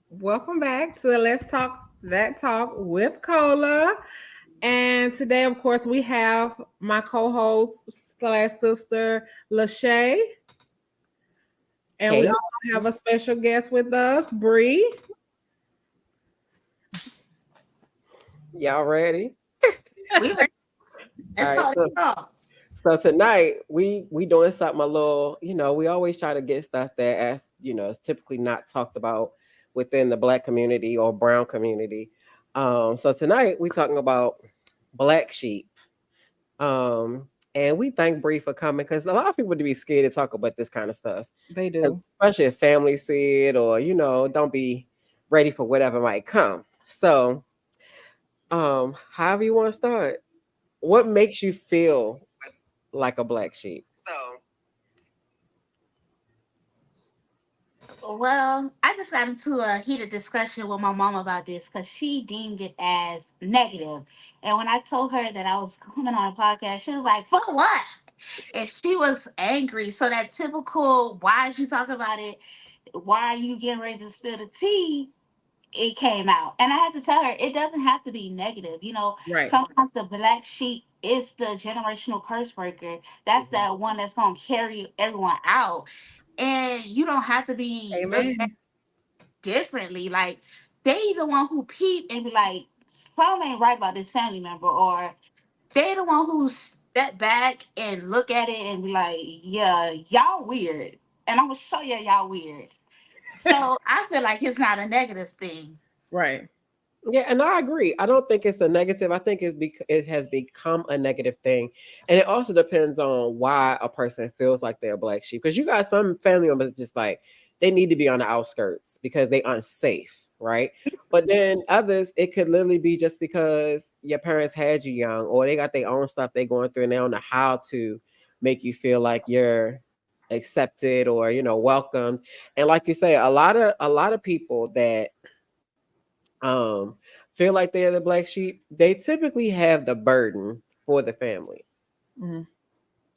Welcome back to Let's Talk That Talk with Cola. And today, of course, we have my co-host slash sister Lachey, and we Hey, also have a special guest with us, Bree. y'all ready? We ready. All Let's right, talk. so tonight we doing something a little, we always try to get stuff that is typically not talked about within the black community or brown community. So tonight we talking about black sheep. And we thank Bree for coming because a lot of people to be scared to talk about this kind of stuff. They 'Cause do. especially if family see it or don't be ready for whatever might come. So however you want to start, what makes you feel like a black sheep? Well, I just got into a heated discussion with my mom about this because she deemed it as negative. And when I told her that I was coming on a podcast, she was like, "For what?" And she was angry. So that typical, "Why is you talking about it? Why are you getting ready to spill the tea?" It came out, and I had to tell her it doesn't have to be negative. Right. Sometimes the black sheep is the generational curse breaker. That's Mhm. that one that's gonna carry everyone out, and you don't have to be looked at Amen. differently. Like, they the one who peep and be like, something ain't right about this family member, or they the one who step back and look at it and be like, yeah, y'all weird, and I'm gonna show you y'all weird. So I feel like it's not a negative thing. Right. Yeah, and I agree. I don't think it's a negative. I think it has become a negative thing, and it also depends on why a person feels like they're a black sheep. Because you got some family members just like they need to be on the outskirts because they unsafe, right? But then others, it could literally be just because your parents had you young, or they got their own stuff they're going through, and they don't know how to make you feel like you're accepted or welcomed. And like you say, a lot of people that um feel like they're the black sheep, they typically have the burden for the family, Mhm.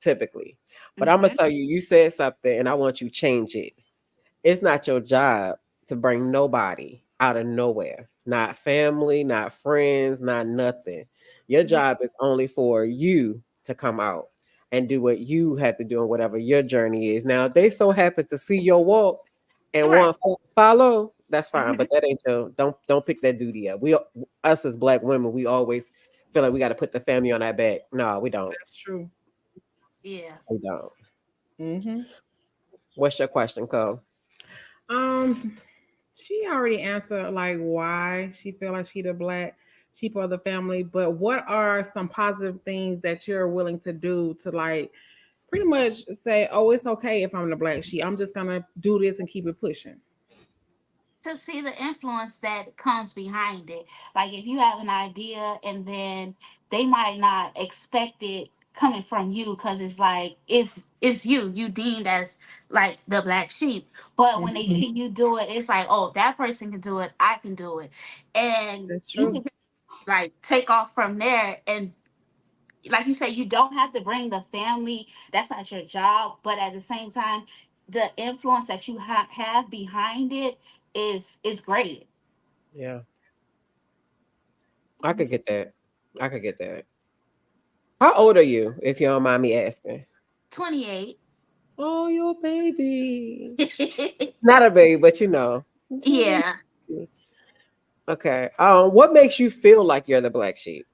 typically. But I'm gonna Hmm. tell you, you said something and I want you to change it. It's not your job to bring nobody out of nowhere, not family, not friends, not nothing. Your job is only for you to come out and do what you have to do and whatever your journey is. Now, if they so happen to see your walk and Right. want to follow, that's fine. Hmm. But that ain't your don't pick that duty up. Us as black women, we always feel like we got to put the family on our back. No, we don't. That's true. Yeah. We don't. Hmm. What's your question, Cole? Um, she already answered like why she feel like she the black sheep of the family, but what are some positive things that you're willing to do to like pretty much say, oh, it's okay if I'm the black sheep. I'm just gonna do this and keep it pushing. To see the influence that comes behind it. Like, if you have an idea and then they might not expect it coming from you because it's like it's you deemed as like the black sheep. But when they Mhm. see you do it, it's like, oh, that person can do it, I can do it. And That's you true. can like take off from there. And like you say, you don't have to bring the family. That's not your job. But at the same time, the influence that you have behind it is great. Yeah, I could get that. I could get that. How old are you, if you don't mind me asking? 28. Oh, you're a baby. Not a baby, but you're a Yeah. baby. Okay. What makes you feel like you're the black sheep?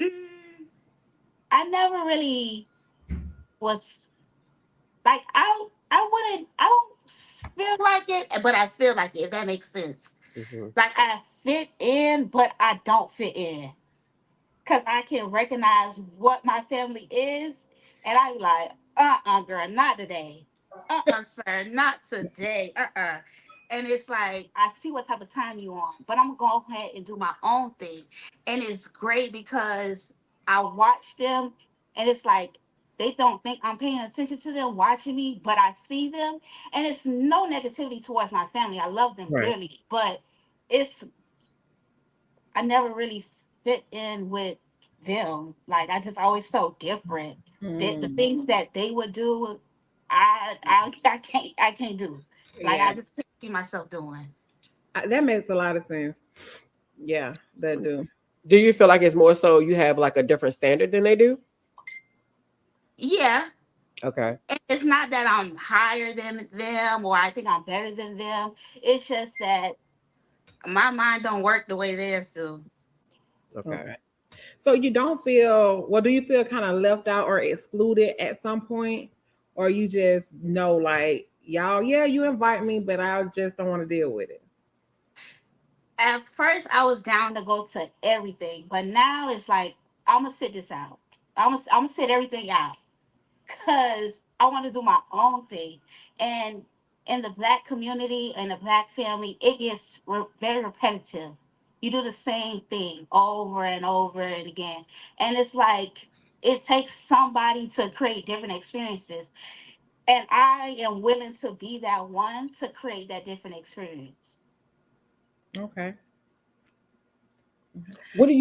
Mm, I never really was like, I don't feel like it, but I feel like it, if that makes sense. Hmm. Like, I fit in, but I don't fit in. Cause I can recognize what my family is, and I be like, girl, not today. Sir, not today. And it's like, I see what type of time you on, but I'm gonna go ahead and do my own thing. And it's great because I watch them, and it's like they don't think I'm paying attention to them watching me, but I see them, and it's no negativity towards my family. I love them Right. dearly, but it's I never really fit in with them. Like, I just always felt different. The things that they would do, I can't do. Like, Yeah. I just couldn't see myself doing. That makes a lot of sense. Yeah, that do. Do you feel like it's more so you have like a different standard than they do? Yeah. Okay. And it's not that I'm higher than them or I think I'm better than them. It's just that my mind don't work the way theirs do. Okay. Okay. So you don't feel, well, do you feel kind of left out or excluded at some point? Or you just know, like, y'all, yeah, you invite me, but I just don't want to deal with it. At first, I was down to go to everything, but now it's like, I'm going to sit this out. I'm gonna sit everything out because I want to do my own thing. And in the black community and the black family, it gets very repetitive. You do the same thing over and over and again. And it's like it takes somebody to create different experiences. And I am willing to be that one to create that different experience. Okay. What do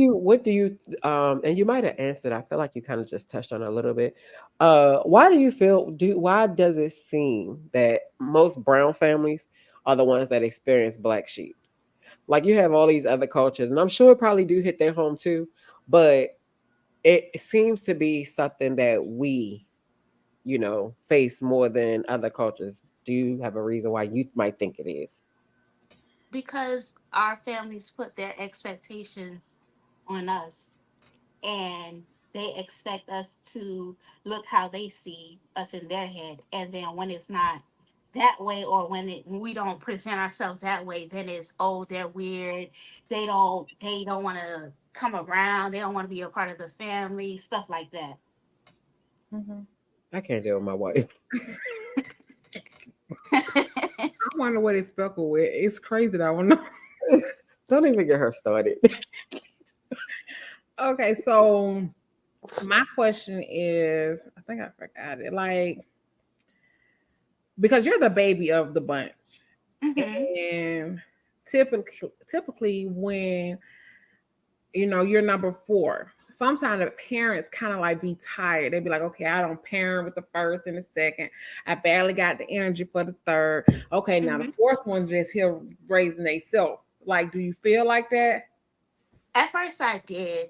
you and you might have answered, I feel like you kind of just touched on it a little bit. Why do you feel do why does it seem that most brown families are the ones that experience black sheeps? Like you have all these other cultures, and I'm sure it probably do hit their home too, but it seems to be something that we, face more than other cultures. Do you have a reason why you might think it is? Because our families put their expectations on us and they expect us to look how they see us in their head. And then when it's not that way, or when we don't present ourselves that way, then it's, oh, they're weird. They don't want to come around. They don't want to be a part of the family, stuff like that. Mhm. I can't deal with my wife. I wonder what it's speckled with. It's crazy that I don't know. Don't even get her started. Okay, so my question is, I think I forgot it. Like, because you're the baby of the bunch, Hmm. and typically when you're number four, sometimes the parents kind of like be tired. They be like, okay, I don't parent with the first and the second. I barely got the energy for the third. Okay, now the Hmm. fourth one's just here raising themselves. Like, do you feel like that? At first, I did.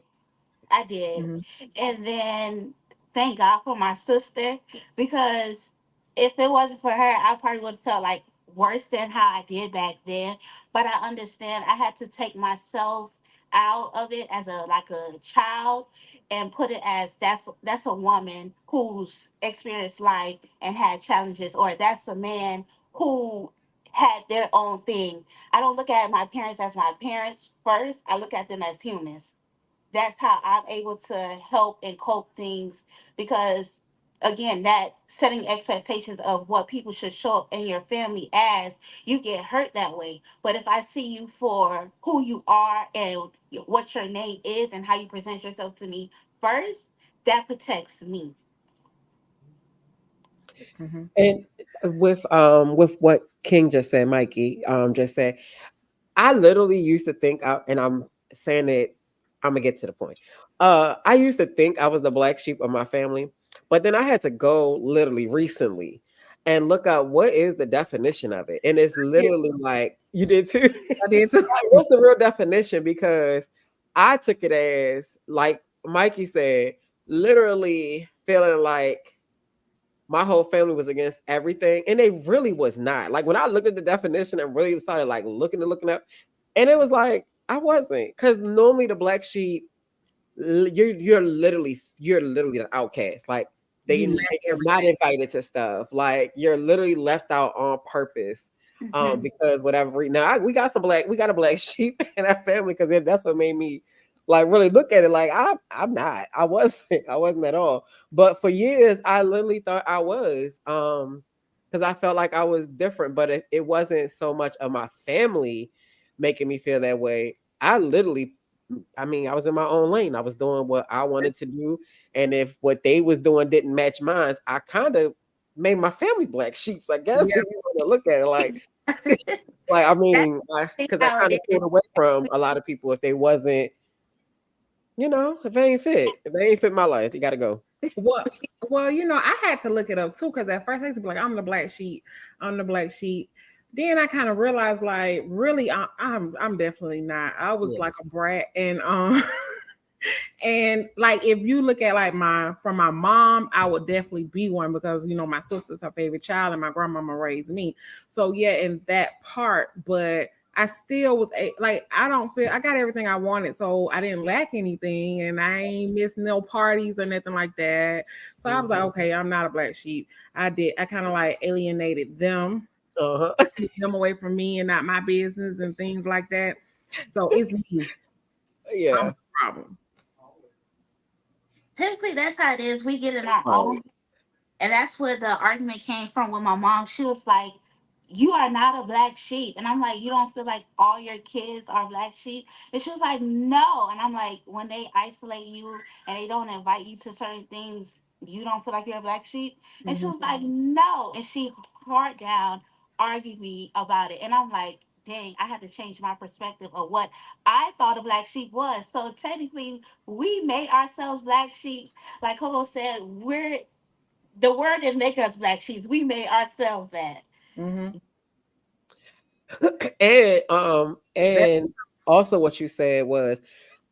I did. Hmm. And then thank God for my sister, because if it wasn't for her, I probably would have felt like worse than how I did back then. But I understand I had to take myself out of it as a child and put it as that's a woman who's experienced life and had challenges, or that's a man who had their own thing. I don't look at my parents as my parents first. I look at them as humans. That's how I'm able to help and cope things, because again, that setting expectations of what people should show up in your family as, you get hurt that way. But if I see you for who you are and what your name is and how you present yourself to me first, that protects me. Hmm. And with what King just said, Mikey just said, I literally used to think and I'm saying it, I'm gonna get to the point. I used to think I was the black sheep of my family, but then I had to go literally recently and look up what is the definition of it. And it's literally like you did too. I did too. Like, what's the real definition? Because I took it as like Mikey said, literally feeling like my whole family was against everything, and they really was not. Like when I looked at the definition and really started like looking up, and it was like I wasn't, because normally the black sheep, you're literally an outcast. Like You you're not invited to stuff. Like you're literally left out on purpose. Mhm. Because whatever now we got a black sheep in our family, because that's what made me like really look at it like I'm not. I wasn't at all. But for years I literally thought I was. Because I felt like I was different, but it wasn't so much of my family making me feel that way. I was in my own lane. I was doing what I wanted to do. And if what they was doing didn't match mine, I kind of made my family black sheeps, I guess, Yeah. if you want to look at it like That's because I how kind it of pulled is. away from a lot of people if they wasn't, if they ain't fit. If they ain't fit my life, you gotta go. Well, I had to look it up too because at first I used to be like, I'm the black sheep. I'm the black sheep. then I kind of realized, like, really, I'm definitely not. I was Yeah. like a brat, and and like if you look at like my from my mom, I would definitely be one because my sister's her favorite child, and my grandmama raised me. So yeah, in that part, but I still was like I don't feel I got everything I wanted, so I didn't lack anything, and I ain't missed no parties or nothing like that. So I was like, Mhm. okay, I'm not a black sheep. I kind of like alienated them, Uh-huh. keep them away from me and not my business and things like that. So it's me. I'm Yeah. the problem. Typically, that's how it is. We get in our Right. own. And that's where the argument came from with my mom. She was like, "You are not a black sheep." And I'm like, "You don't feel like all your kids are black sheep?" And she was like, "No." And I'm like, "When they isolate you and they don't invite you to certain things, you don't feel like you're a black sheep?" And she Mhm. was like, "No." And she hard down argued me about it. And I'm like, dang, I had to change my perspective of what I thought a black sheep was. So technically, we made ourselves black sheep. Like Coco said, we're the word didn't make us black sheep. We made ourselves that. Mhm. That And also what you said was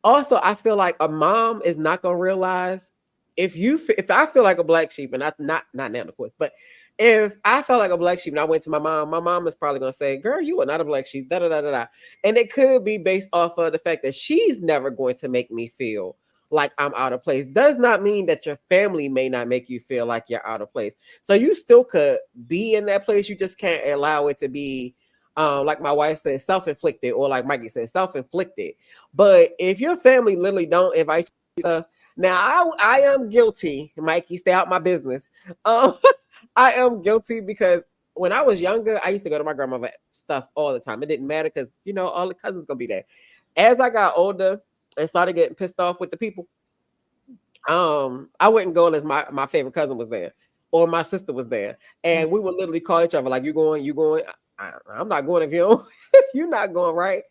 also I feel like a mom is not gonna realize if I feel like a black sheep and I not now of course, but if I felt like a black sheep and I went to my mom is probably gonna say, "Girl, you are not a black sheep." Da da da da da. And it could be based off of the fact that she's never going to make me feel like I'm out of place. Does not mean that your family may not make you feel like you're out of place. So you still could be in that place. You just can't allow it to be like my wife said, self-inflicted, or like Mikey said, self-inflicted. But if your family literally don't invite you to stuff, now I am guilty. Mikey, stay out my business. Um, I am guilty because when I was younger, I used to go to my grandmother's stuff all the time. It didn't matter because all the cousins gonna be there. As I got older and started getting pissed off with the people, I wouldn't go unless my favorite cousin was there or my sister was there, and we would literally call each other like, "You going? You going?" I'm not going if you don't, if you're not going, right?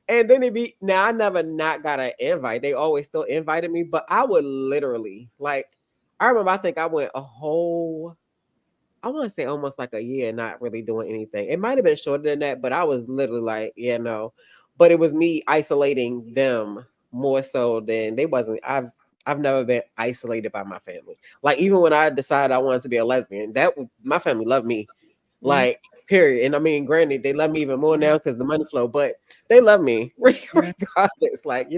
And then it be now I never not got an invite. They always still invited me, but I would literally like I remember I think I went a whole I want to say almost like a year not really doing anything. It might have been shorter than that, but I was literally like, yeah, no. But it was me isolating them more so than they wasn't. I've never been isolated by my family. Like even when I decided I wanted to be a lesbian, my family loved me. mhm. Like period. And I mean, granted, they love me even more now because the money flow, but they love me Yeah, regardless. Like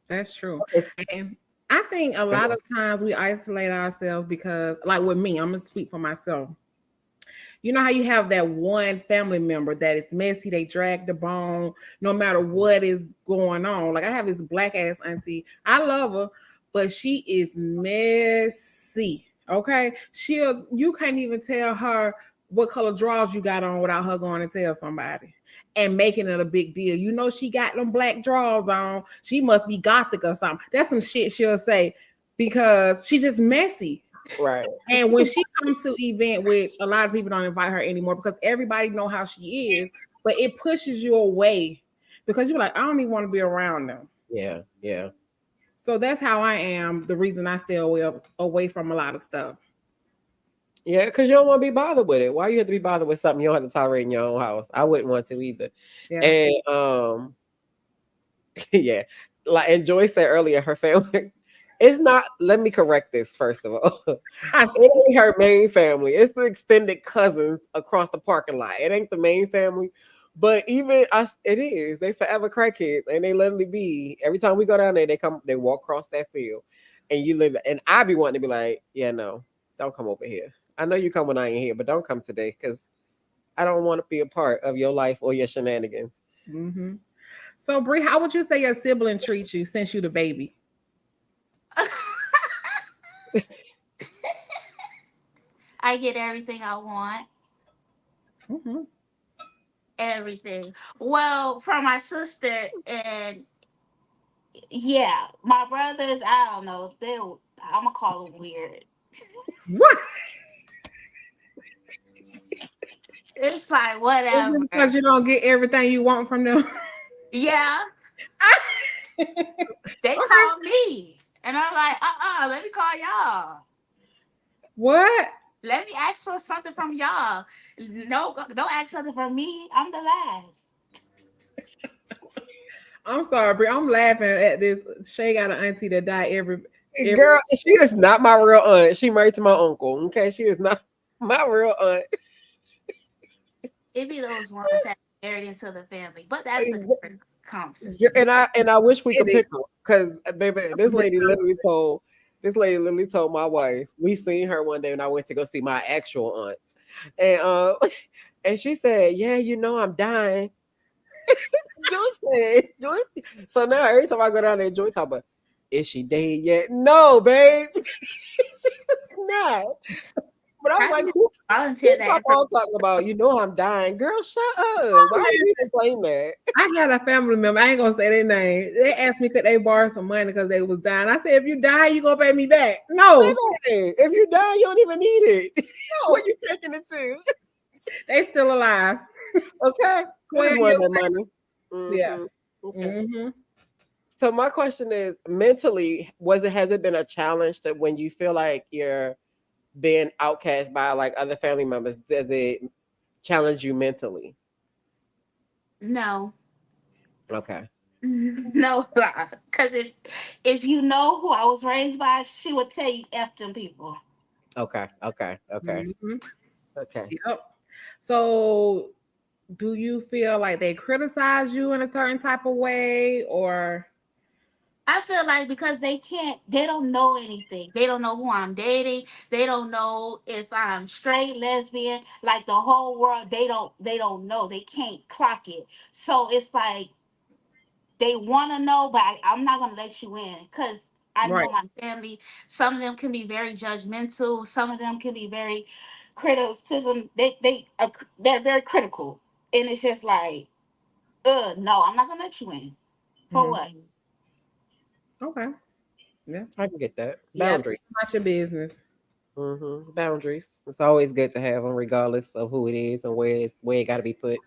that's true. it's And I think a lot of times we isolate ourselves because, like with me, I'm gonna speak for myself. You know how you have that one family member that is messy, they drag the bone no matter what is going on. Like I have this black ass auntie. I love her, but she is messy. Okay. You can't even tell her what color drawers you got on without her going to tell somebody and making it a big deal. She got them black drawers on. She must be gothic or something. That's some shit she'll say because she's just messy. right. And when she comes to event, which a lot of people don't invite her anymore because everybody know how she is, but it pushes you away because you're like, I don't even want to be around them. Yeah, yeah. So that's how I am. The reason I stay away from a lot of stuff. Yeah, because you don't want to be bothered with it. Why you have to be bothered with something you don't have to tolerate in your own house? I wouldn't want to either. Yeah. And yeah, like and Joy said earlier, her family. It's not. Let me correct this first of all. It ain't her main family. It's the extended cousins across the parking lot. It ain't the main family. But even us, it is. They forever crackheads, and they literally be every time we go down there, they walk across that field, and you live. And I be wanting to be like, yeah, no, don't come over here. I know you come when I ain't here, but don't come today because I don't want to be a part of your life or your shenanigans. Mm-hmm. So Bree, how would you say your sibling treats you since you the baby? I get everything I want. Mm-hmm. Everything. Well, from my sister and yeah, my brothers, I don't know. I'm gonna call them weird. What? It's like Is whatever. it because you don't get everything you want from them? Yeah, they Okay. call me, and I'm like, let me call y'all. What? Let me ask for something from y'all. No, don't ask something from me. I'm the last. I'm sorry, Bri. I'm laughing at this. Shay got an auntie that died every. Girl, she is not my real aunt. She married to my uncle. Okay, she is not my real aunt. It be those ones that married into the family, but that's a different Yeah, conversation. and I wish we could It pick her because baby, is. this lady literally told my wife we seen her one day when I went to go see my actual aunt, and and she said, "Yeah, I'm dying." Joyce said, Joyce. So now every time I go down there, Joyce talk about, is she dead yet? No, babe, she's not. But I'm How like, can you who volunteer that pop information? on talking about? I'm dying, girl. Shut up. Why would you even claim that? I had a family member. I ain't gonna say their name. They asked me could they borrow some money because they was dying. I said, if you die, you gonna pay me back? No, Baby, if you die, you don't even need it. Where no, you taking it to? they still alive. Okay, I just 12 years. wanted that money. Yeah. Okay. Hmm. So my question is, mentally, has it been a challenge that when you feel like you're being outcast by like other family members, does it challenge you mentally? No, Okay. no, because if you know who I was raised by, she would tell you f them people. Okay. Okay. Okay. Hmm. Okay. Yep. So, do you feel like they criticize you in a certain type of way, or I feel like because they don't know anything. They don't know who I'm dating. They don't know if I'm straight, lesbian, like the whole world. They don't know. They can't clock it. So it's like they want to know, but I'm not gonna let you in because I right? know my family. Some of them can be very judgmental. Some of them can be very criticism. They're very critical, and it's just like, no, I'm not gonna let you in. For Mhm. what? Okay. Yeah. I can get that. Yeah. Boundaries. Not your business. Boundaries. It's always good to have them, regardless of who it is and where it got to be put.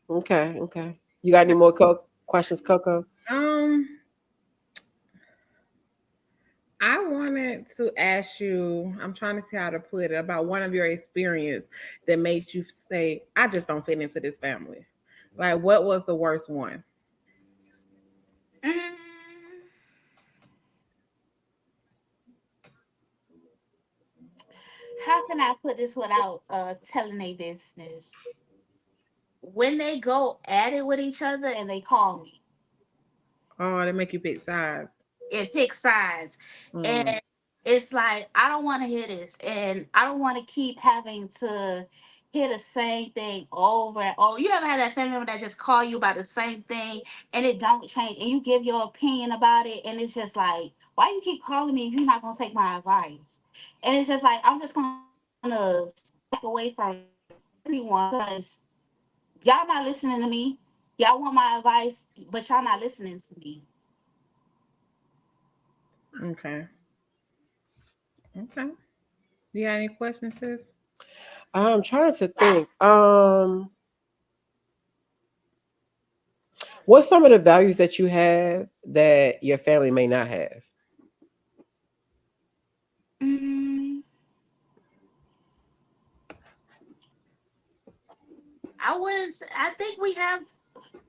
Okay. Okay. You got any more questions, Coco? Um, I wanted to ask you, I'm trying to see how to put it, about one of your experience that made you say, I just don't fit into this family. Like, what was the worst one? Mm, how can I put this without telling a business? When they go at it with each other and they call me Oh, they make you pick sides. and pick sides, Mm, and it's like I don't want to hear this, and I don't want to keep having to hear the same thing over and over. You ever had that family member that just call you about the same thing and it don't change, and you give your opinion about it, and it's just like, why you keep calling me if you're not gonna take my advice? And it's just like I'm just gonna step away from everyone because y'all not listening to me. Y'all want my advice, but y'all not listening to me. okay. Okay. You got any questions, sis? I'm trying to think. What's some of the values that you have that your family may not have? Mm, I wouldn't. I think we have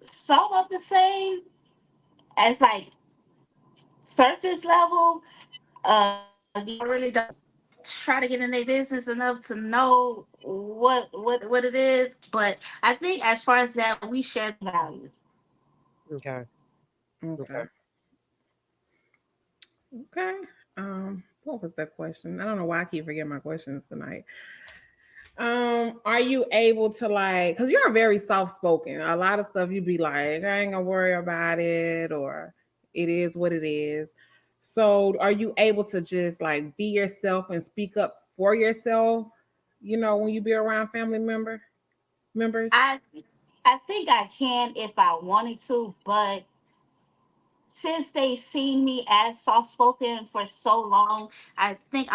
some of the same as like surface level. Y'all really don't try to get in their business enough to know what it is. But I think as far as that, we share the values. Okay. Okay. Okay. Okay. What was that question? I don't know why I keep forgetting my questions tonight. Are you able to like, because you're very soft spoken. A lot of stuff you be like, I ain't gonna worry about it, or it is what it is. So are you able to just like be yourself and speak up for yourself, when you be around family members? I I think I can if I wanted to, but since they seen me as soft spoken for so long, I think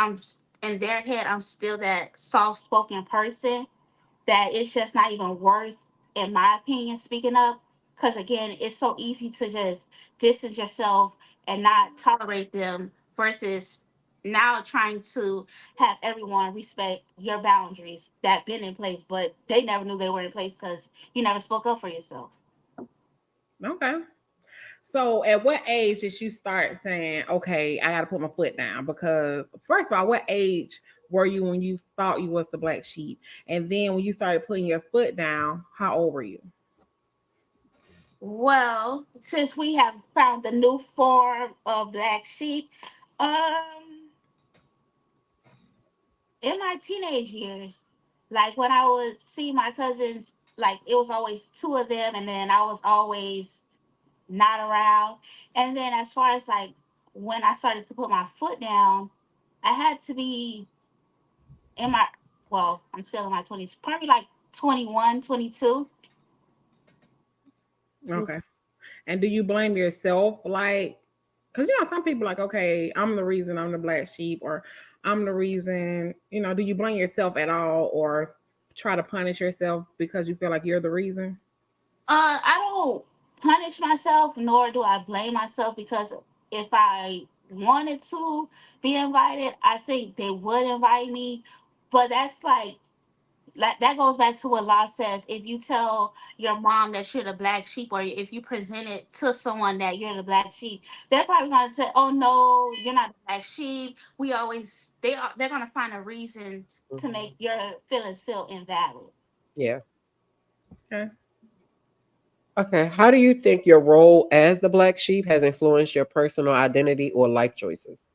in their head I'm still that soft spoken person that it's just not even worth, in my opinion, speaking up. Because again, it's so easy to just distance yourself and not tolerate them versus now trying to have everyone respect your boundaries that been in place, but they never knew they were in place because you never spoke up for yourself. Okay. So, at what age did you start saying, "Okay, I got to put my foot down"? Because first of all, what age were you when you thought you was the black sheep, and then when you started putting your foot down, how old were you? Well, since we have found the new form of black sheep, um, in my teenage years, like when I would see my cousins, like it was always two of them, and then I was always not around. And then as far as like when I started to put my foot down, I had to be in my, well, I'm still in my 20s, probably like 21, 22. Okay. And do you blame yourself? Like, because some people like, okay, I'm the reason I'm the black sheep, or I'm the reason. Do you blame yourself at all, or try to punish yourself because you feel like you're the reason? I don't punish myself, nor do I blame myself, because if I wanted to be invited, I think they would invite me. But that's like that goes back to what law says. If you tell your mom that you're the black sheep, or if you present it to someone that you're the black sheep, they're probably gonna say, "Oh no, you're not the black sheep." They're gonna find a reason to Mhm. make your feelings feel invalid. Yeah. Okay. Okay. How do you think your role as the black sheep has influenced your personal identity or life choices?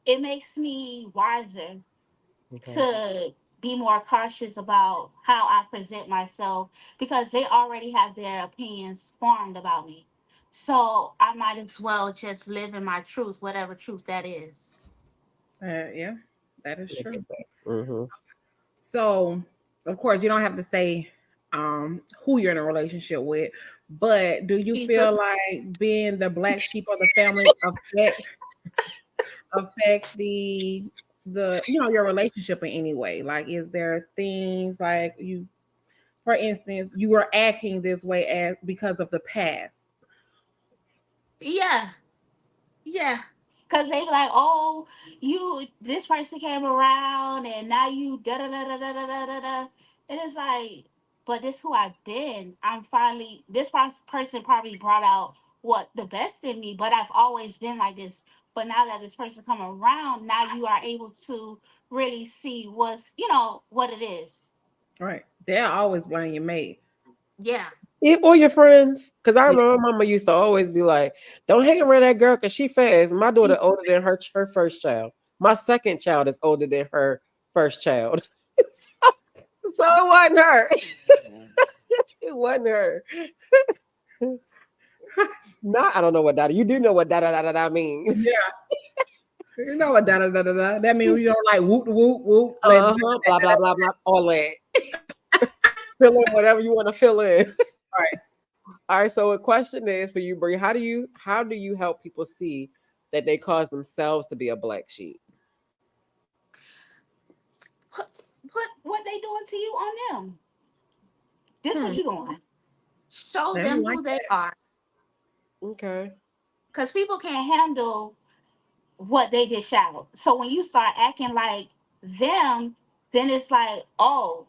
It makes me wiser Okay. to be more cautious about how I present myself, because they already have their opinions formed about me. So I might as well just live in my truth, whatever truth that is. Yeah, that is Look at true. that. Hmm. So, of course, you don't have to say who you're in a relationship with, but do you feel Jesus. like being the black sheep of the family affect the your relationship in any way? Like, is there things like you, for instance, you were acting this way as because of the past? Yeah, yeah. Cause they be like, oh, you this person came around and now you da da da da da da da da da. And it's like, but this who I've been. I'm finally person probably brought out what the best in me, but I've always been like this. But now that this person come around, now you are able to really see what it is. Right? They'll always blame your mate. Yeah. Yeah, or your friends. Because I Yeah. remember my mama used to always be like, don't hang around that girl because she fast. My daughter older than her first child. My second child is older than her first child. So it wasn't her. It wasn't her. Not, I don't know what that. You do know what that mean. Yeah. You know what da da da da da. That means you don't like whoop whoop whoop. Like Blah blah blah blah. All that. Fill in whatever you want to fill in. right. All right. So a question is for you, Brie. How do you help people see that they cause themselves to be a black sheep? Put what they doing to you on them. This what Hmm. you doing. Show I them like who they are. Okay. Because people can't handle what they dish out. So when you start acting like them, then it's like, oh,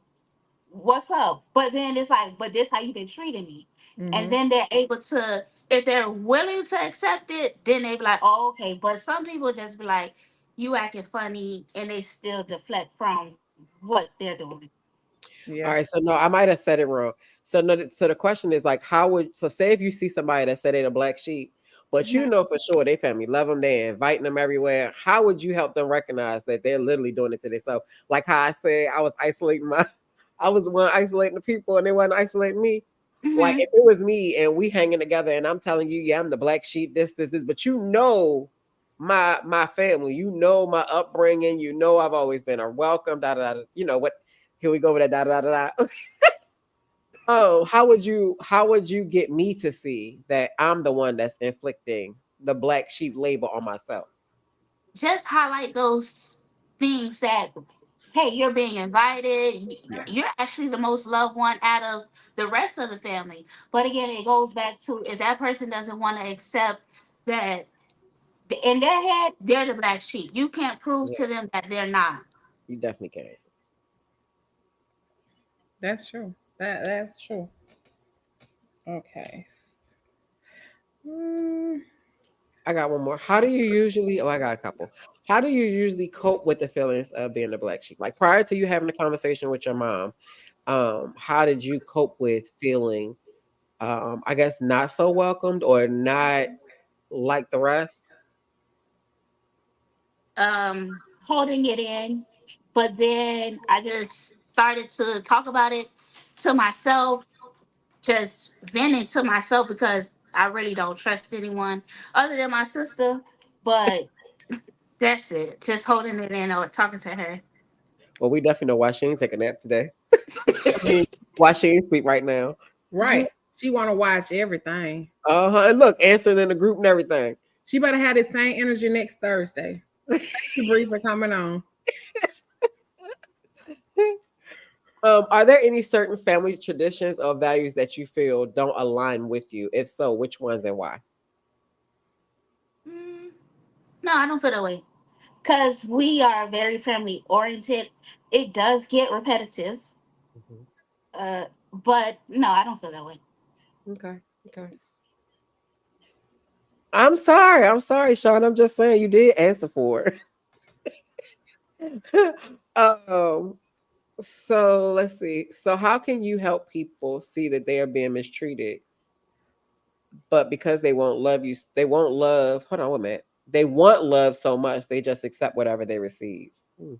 what's up? But then it's like, but this how you been treating me. And Mm-hmm. then they're able to, if they're willing to accept it, then they be like, oh, okay. But some people just be like, you acting funny, and they still deflect from what they're doing. All Yeah. right, so no, I might have said it wrong. So no, so the question is like, say if you see somebody that said they're a black sheep, but you Mhm. know for sure they family love them, they're inviting them everywhere. How would you help them recognize that they're literally doing it to themselves? Like how I said, I was the one isolating the people, and they wasn't isolating me. Like Mhm. if it was me and we hanging together, and I'm telling you, yeah, I'm the black sheep, this, but you know my family, you know my upbringing, you know I've always been a welcome, da da da. You know what? Here we go with that da da da da. Oh, how would you get me to see that I'm the one that's inflicting the black sheep label on myself? Just highlight those things that, hey, you're being invited. Yeah. You're actually the most loved one out of the rest of the family. But again, it goes back to, if that person doesn't want to accept that In their head, they're the black sheep. You can't prove Yeah, to them that they're not. you definitely can. That's true. That's true. Okay. Mm, I got one more. How do you usually? Oh, I got a couple. How do you usually cope with the feelings of being the black sheep? Like prior to you having a conversation with your mom, how did you cope with feeling, I guess, not so welcomed or not like the rest? Holding it in, but then I just started to talk about it to myself, just venting to myself because I really don't trust anyone other than my sister. But that's it. Just holding it in or talking to her. Well, we definitely know why she ain't take a nap today. I mean, why she ain't sleep right now. right. She want to watch everything. Uh-huh. And look, answering in the group and everything. She better have the same energy next Thursday. Thank you, Bree, for coming on. Are there any certain family traditions or values that you feel don't align with you? If so, which ones and why? Mm, no, I don't feel that way. Because we are very family oriented. It does get repetitive. Mhm. But no, I don't feel that way. Okay. Okay. I'm sorry. I'm sorry, Sean. I'm just saying you did answer for it. um, so let's see. So how can you help people see that they are being mistreated, but because they won't love you, they won't love, hold on, wait a minute. They want love so much, they just accept whatever they receive. Hmm.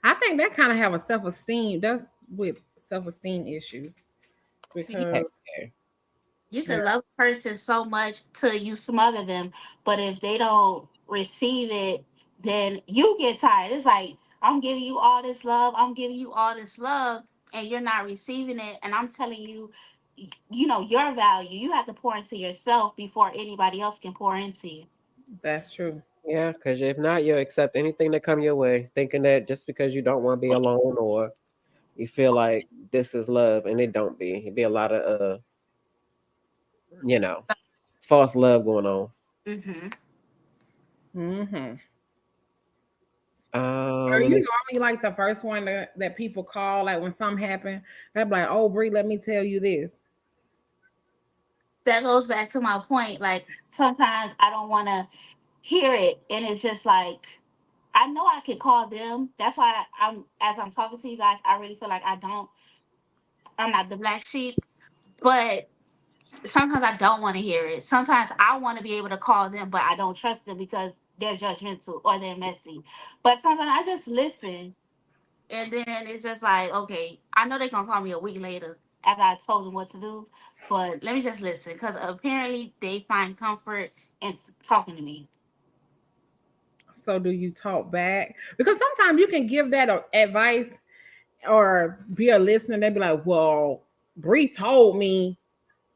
I think that kind of have a self-esteem. That's with self-esteem issues Yeah. because You yeah, can love a person so much till you smother them, but if they don't receive it, then you get tired. It's like, I'm giving you all this love, I'm giving you all this love, and you're not receiving it. And I'm telling you, you know, your value. You have to pour into yourself before anybody else can pour into you. that's true. Yeah, because if not, you'll accept anything that come your way, thinking that just because you don't want to be alone or you feel like this is love, and it don't be. It be a lot of you know, false love going on. Hmm. Mm-hmm. Are Let you me see. normally like the first one that people call, like when something happen? They're like, "Oh, Bree, let me tell you this." That goes back to my point. Like, sometimes I don't want to hear it, and it's just like, I know I could call them. That's why as I'm talking to you guys, I really feel like I'm not the black sheep. But sometimes I don't want to hear it. Sometimes I want to be able to call them, but I don't trust them because they're judgmental or they're messy. But sometimes I just listen, and then it's just like, okay, I know they're gonna call me a week later after I told them what to do, but let me just listen because apparently they find comfort in talking to me. So, do you talk back? Because sometimes you can give that advice or be a listener. They be like, "Well, Bree told me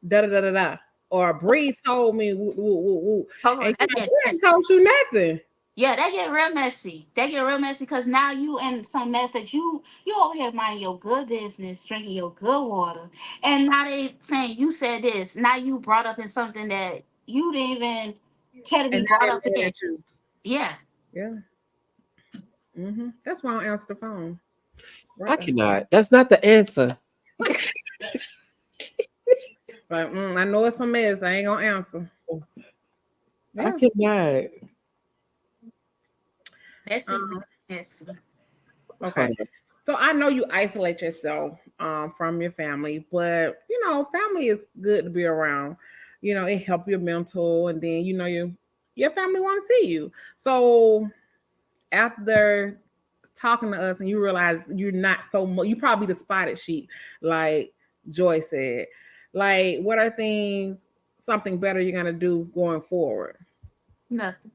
da da da da da," or "Bree told me woo, woo, woo, woo," Hold and on, you that know, get we ain't messy. told you nothing. Yeah, they get real messy. They get real messy because now you in some mess that you over here minding your good business, drinking your good water, and now they saying you said this. Now you brought up in something that you didn't even care to And be now brought they up mad in. at you. Yeah, Yeah. That's why I don't answer the phone. Right I there. cannot. That's not the answer. Like, I know it's a mess. I ain't gonna answer. I Yeah. cannot. messy, Um, messy. okay. Hold on. So I know you isolate yourself from your family, but you know, family is good to be around. You know, it help your mental, and then you know your family want to see you. So after talking to us, and you realize you're not so much, you probably the spotted sheep, like Joy said. Like, what are things, something better you're gonna do going forward? Nothing.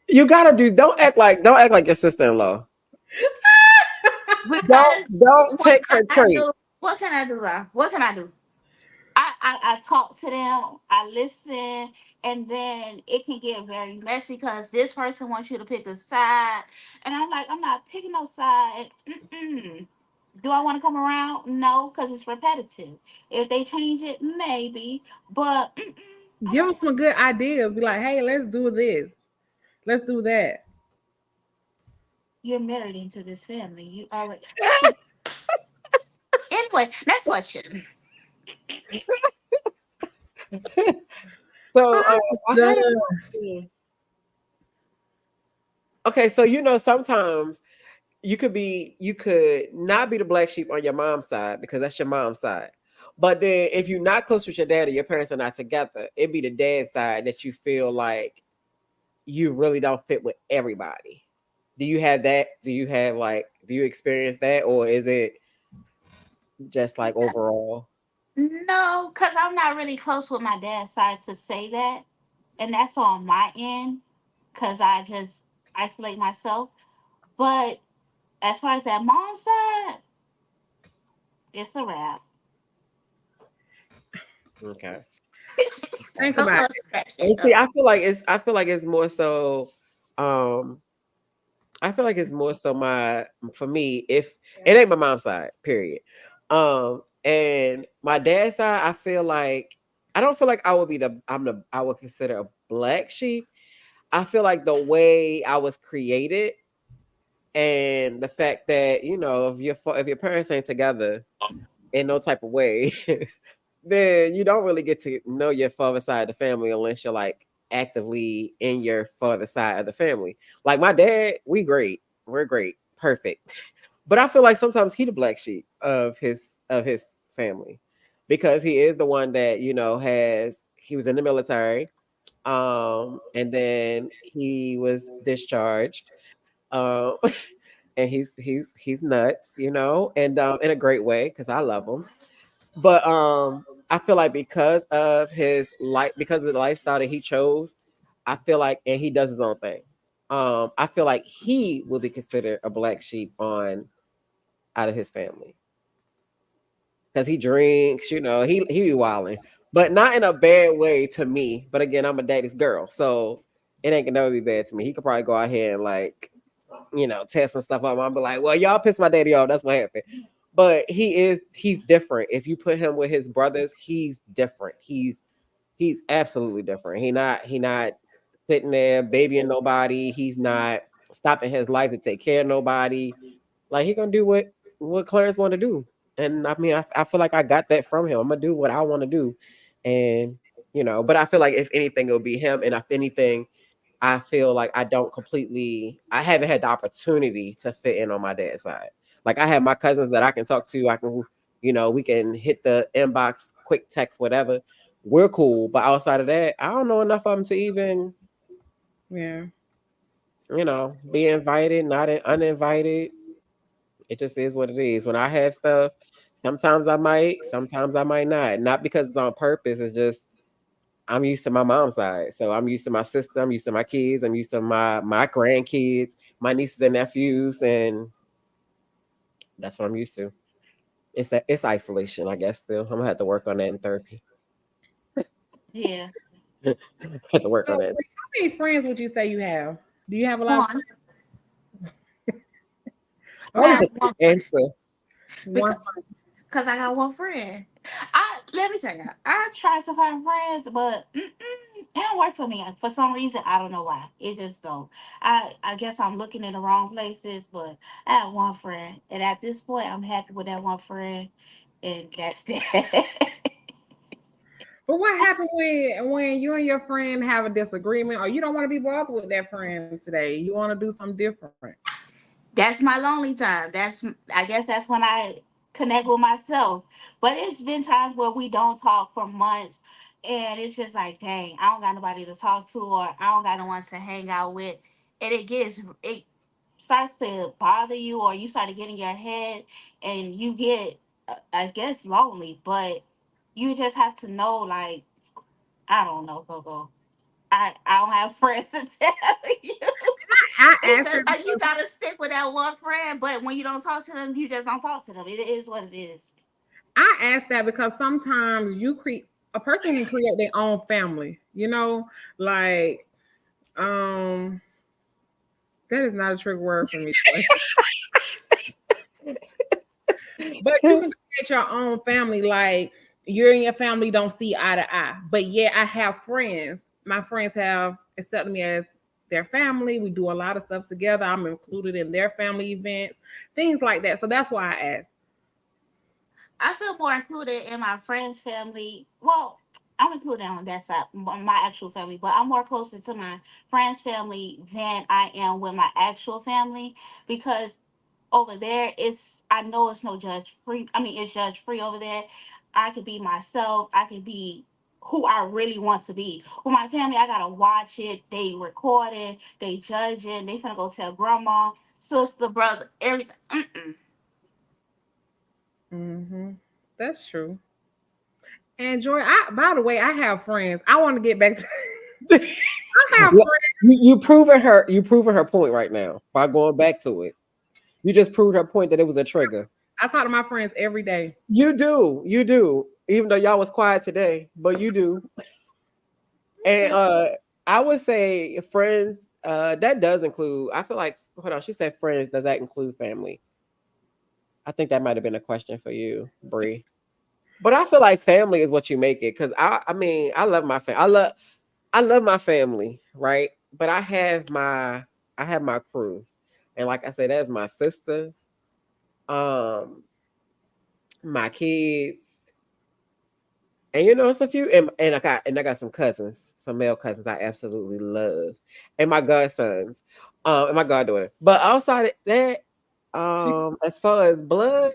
You gotta do. Don't act like your sister in law. Because Don't what take her I trait. do, what can I do? What can I do? I talk to them, I listen, and then it can get very messy because this person wants you to pick a side, and I'm like, I'm not picking no side. Mm-mm. Do I want to come around? No, because it's repetitive. If they change it, maybe, but mm-mm. Give them some good ideas. Be like, hey, let's do this. Let's do that. You're married into this family. You already. Anyway, next question. So I Duh. had okay, so sometimes you could not be the black sheep on your mom's side because that's your mom's side. But then if you're not close with your dad or your parents are not together, it'd be the dad's side that you feel like you really don't fit with everybody. Do you have that? Do you experience that, or is it just like overall? No, because I'm not really close with my dad's side to say that. And that's on my end because I just isolate myself. But as far as that mom's side, it's a wrap. Okay. Think Don't about go it. scratch And yourself. see, I feel like it's more so um I feel like it's more so my for me, if it ain't my mom's side, period. And my dad's side, I don't feel like I would be I would consider a black sheep. I feel like the way I was created and the fact that, if your parents ain't together in no type of way, then you don't really get to know your father side of the family unless you're like actively in your father side of the family. Like my dad, we're great, perfect. But I feel like sometimes he the black sheep of his family because he is the one that he was in the military, and then he was discharged, um, and he's nuts, and in a great way because I love him. But I feel like because of the lifestyle that he chose, I feel like, and he does his own thing. I feel like he will be considered a black sheep on out of his family because he drinks, he be wilding, but not in a bad way to me. But again, I'm a daddy's girl, so it ain't gonna never be bad to me. He could probably go out here and like, tear some stuff up. I'm be like, well, y'all pissed my daddy off. That's what happened. But he's different. If you put him with his brothers, he's different. He's absolutely different. He not sitting there babying nobody. He's not stopping his life to take care of nobody. Like he gonna do what Clarence want to do. And I mean, I feel like I got that from him. I'm gonna do what I want to do, and But I feel like if anything, it'll be him. And if anything, I feel like I haven't had the opportunity to fit in on my dad's side. Like I have my cousins that I can talk to. We can hit the inbox, quick text, whatever. We're cool. But outside of that, I don't know enough of them to even, Yeah. be invited, not uninvited. It just is what it is. When I have stuff, sometimes I might not. Not because it's on purpose. It's just I'm used to my mom's side. So I'm used to my sister, I'm used to my kids, I'm used to my grandkids, my nieces and nephews, and that's what I'm used to. It's isolation, I guess still. I'm gonna have to work on that in therapy. Yeah. Have to work So, on that. how many friends would you say you have? Do you have a lot of One. That I friends? was have a one good friend. answer. One. Because I got one friend. I let me tell you, I tried to find friends, but it don't work for me. For some reason, I don't know why. It just don't. I guess I'm looking in the wrong places, but I have one friend, and at this point, I'm happy with that one friend, and that's that. But what happens when you and your friend have a disagreement, or you don't want to be bothered with that friend today? You want to do something different. That's my lonely time. I guess that's when I connect with myself. But it's been times where we don't talk for months, and it's just like, dang, I don't got nobody to talk to, or I don't got no one to hang out with, and it starts to bother you, or you start to get in your head, and you get, I guess, lonely. But you just have to know, like, I don't know, Coco. I don't have friends to tell you. I It's asked her just, like you because gotta stick with that one friend, but when you don't talk to them, you just don't talk to them. It is what it is. sometimes a person can create their own family. Like um, that is not a trick word for me. But you can create your own family. Like you and your family don't see eye to eye. But yeah, I have friends. My friends have accepted me as their family. We do a lot of stuff together. I'm included in their family events, things like that. So that's why I asked. I feel more included in my friends' family. Well, I'm included on that side, my actual family, but I'm more closer to my friends' family than I am with my actual family because over there it's I know it's no judge free. I mean, it's judge free over there. I could be myself. I could be who I really want to be. With my family, I gotta watch it. They recording, they judging. They finna go tell grandma, sister, brother, everything. Mm-mm. Hmm. That's true. And Joy, I by the way, I have friends. I want to get back to I have Look, friends. you proving her point right now by going back to it. You just proved her point that it was a trigger. I talk to my friends every day. You do. Even though y'all was quiet today, but you do. And I would say friends, that does include, I feel like, hold on, she said friends, does that include family? I think that might have been a question for you, Bree. But I feel like family is what you make it. Cause I mean, I love my family. I love my family, right? But I have my crew. And like I said, that's my sister, um, my kids, and it's a few, and I got some cousins, some male cousins I absolutely love, and my godsons, and my goddaughter. But outside of that, She, as far as blood,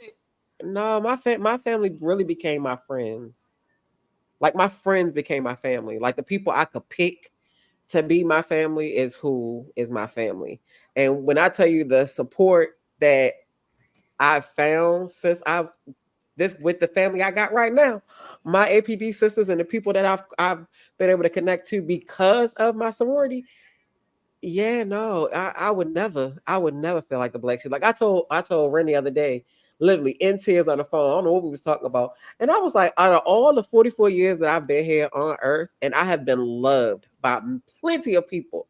no, my family really became my friends. Like my friends became my family. Like the people I could pick to be my family is who is my family. And when I tell you the support that I've found since I've this with the family I got right now, my APD sisters and the people that I've been able to connect to because of my sorority. Yeah, no, I would never feel like the black sheep. Like I told Ren the other day, literally in tears on the phone. I don't know what we was talking about, and I was like, out of all the 44 years that I've been here on Earth, and I have been loved by plenty of people,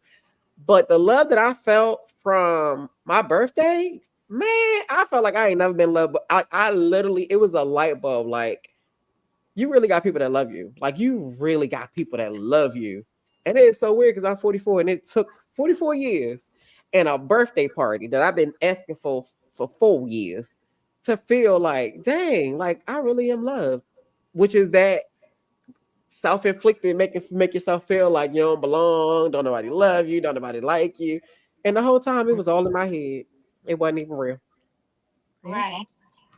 but the love that I felt from my birthday, man, I felt like I ain't never been loved. But I literally, it was a light bulb. Like, you really got people that love you. Like, you really got people that love you. And it's so weird because I'm 44 and it took 44 years and a birthday party that I've been asking for 4 years to feel like, dang, like I really am loved, which is that self-inflicted, make yourself feel like you don't belong, don't nobody love you, don't nobody like you. And the whole time it was all in my head. It wasn't even real. yeah. Right.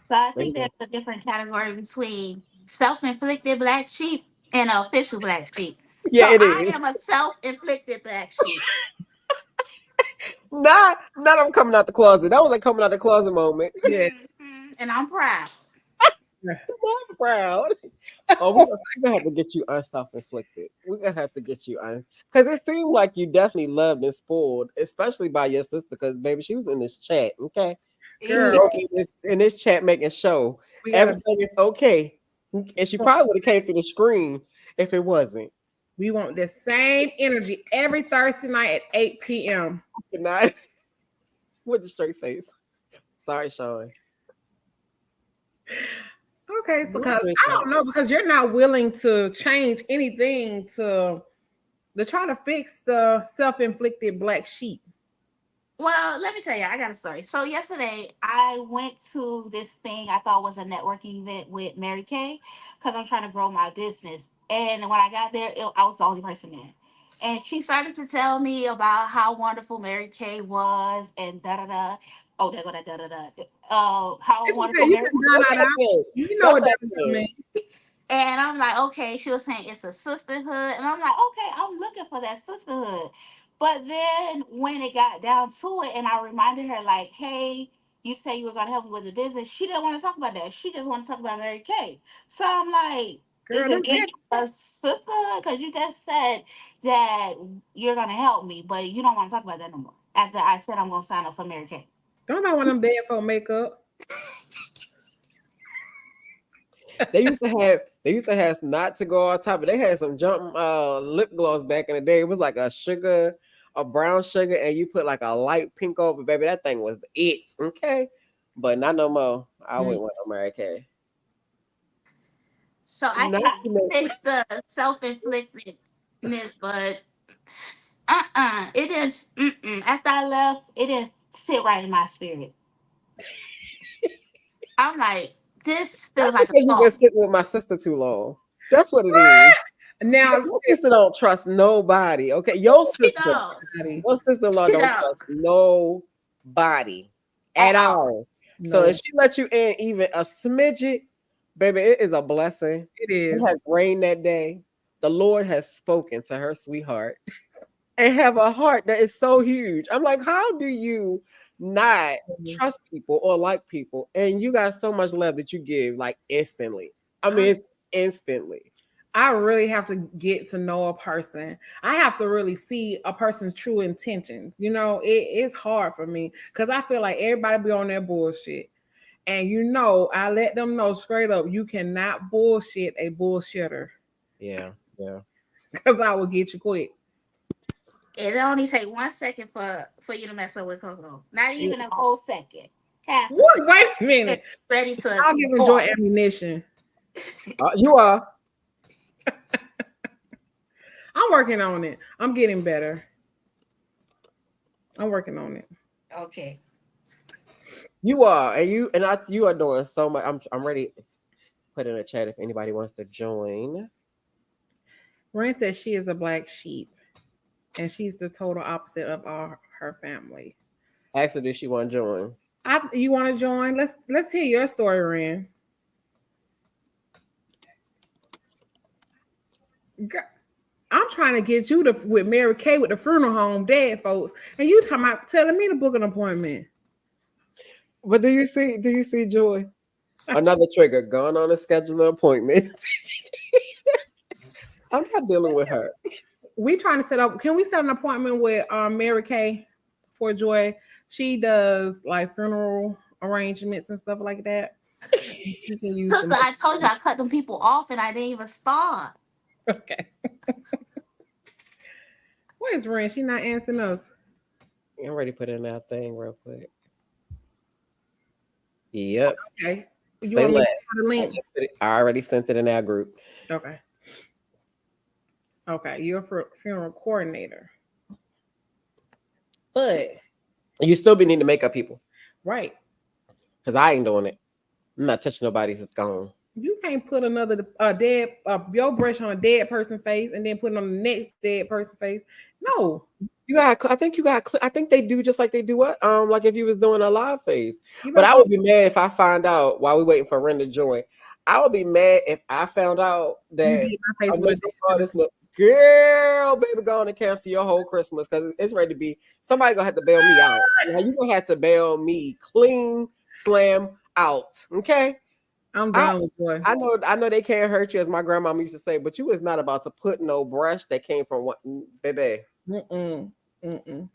So I There you think go. there's a different category between self-inflicted black sheep and an official black sheep. Yeah, So it I is. am a self-inflicted black sheep. Not I'm coming out the closet. That was a coming out the closet moment. Yeah. And I'm proud. I'm proud. Oh, we're gonna have to get you unself-inflicted. We're gonna have to get you because it seemed like you definitely loved and spoiled, especially by your sister. Because baby, she was in this chat. Okay, she Girl, was in this chat making show we gotta everything is okay, and she probably would have came through the screen if it wasn't. we want the same energy every Thursday night at 8 p.m. Good night with the straight face. Sorry, Sean. Okay, so What because drink I don't know, because you're not willing to change anything to try to fix the self-inflicted black sheep. Well, let me tell you, I got a story. So yesterday, I went to this thing I thought was a networking event with Mary Kay because I'm trying to grow my business. And when I got there, I was the only person there. And she started to tell me about how wonderful Mary Kay was and da da da. Oh, there go that da da da. How It's okay. wonderful You Mary. can dot What's out. happening? You know What's what that happening? means. And I'm like, okay, she was saying it's a sisterhood. And I'm like, okay, I'm looking for that sisterhood. But then when it got down to it, and I reminded her, like, hey, you said you were going to help me with the business. She didn't want to talk about that. She just wanted to talk about Mary Kay. So I'm like, is Girl, it them really a sisterhood? Because you just said that you're going to help me, but you don't want to talk about that no more. After I said I'm going to sign up for Mary Kay. don't know when them dead folk makeup. They used to have not to go on top, but they had some jump lip gloss back in the day. It was like a brown sugar, and you put like a light pink over, baby. That thing was it, okay? But not no more. I Mm. wouldn't want no Mary Kay. So I Now can she knows. fix the self-inflictedness, but it is. After I left, it didn't sit right in my spirit. I'm like, this That's feels like a because you've been fault. sitting with my sister too long. That's what it is. Now, My sister don't trust nobody. Okay, You know, your sister-in-law you don't know, trust nobody at at all. all. So no, if she let you in even a smidget, baby, it is a blessing. it It is. has rained that day. The Lord has spoken to her sweetheart and have a heart that is so huge. I'm like, how do you not trust people or like people? And you got so much love that you give like instantly. I mean, it's instantly. I really have to get to know a person. I have to really see a person's true intentions. You know, it's hard for me because I feel like everybody be on their bullshit. And you know, I let them know straight up, you cannot bullshit a bullshitter Yeah, yeah. because I will get you quick. It only take 1 second for you to mess up with Coco. Not even a whole second. Half a What? second. Wait a It's minute. ready to I'll give Enjoy off. ammunition. You are. I'm working on it. I'm getting better. I'm working on it. Okay. You are, and you are doing so much. I'm ready. To put in a chat if anybody wants to join. Ren says she is a black sheep, and she's the total opposite of all her family. Actually, does she want to join? You want to join? Let's hear your story, Ren. Girl, I'm trying to get you to with Mary Kay with the funeral home dead folks, and you talking about telling me to book an appointment. But do you see Joy? Another trigger. Gone on a scheduled appointment. I'm not dealing with her. We trying to set up. Can we set an appointment with Mary Kay for Joy? She does like funeral arrangements and stuff like that. She can use Sister, them. I told you I cut them people off and I didn't even start. Okay. Where's Ren? She not answering us. I'm ready to put in that thing real quick. Yep. Okay. You Stay want me to last. put the link? I already sent it in our group. Okay. Okay. You're a funeral coordinator. But You still be needing to make up people. right. Because I ain't doing it. I'm not touching nobody's. It's gone. You can't put another dead your brush on a dead person face and then put it on the next dead person face. No. You got. I think you got. I think they do just like they do what. Like if you was doing a live phase. You But better I would be mad if I find out while we waiting for Ren to join. I would be mad if I found out you that did my face a with a makeup dead artist look, girl, baby, go on and cancel your whole Christmas because it's ready to be. Somebody gonna have to bail me out. Now you gonna have to bail me clean, slam out. Okay. I'm done with Joy. I know they can't hurt you, as my grandmama used to say, but you is not about to put no brush that came from what, baby. Mm-mm. Mm-mm.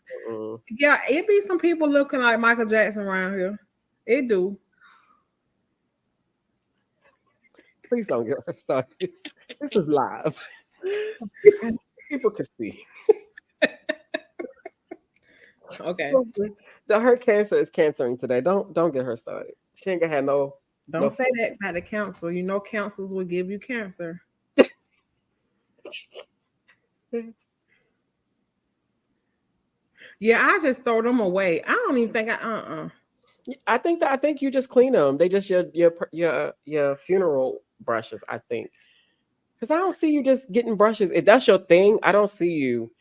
Yeah, it be some people looking like Michael Jackson around here. It do. Please don't get her started. This is live. People can see. Okay. Her cancer is cancering today. Don't get her started. She ain't gonna have no. Don't say that about the council. You know, councils will give you cancer. Yeah, I just throw them away. I don't even think I think you just clean them. They just your funeral brushes. I think because I don't see you just getting brushes. If that's your thing, I don't see you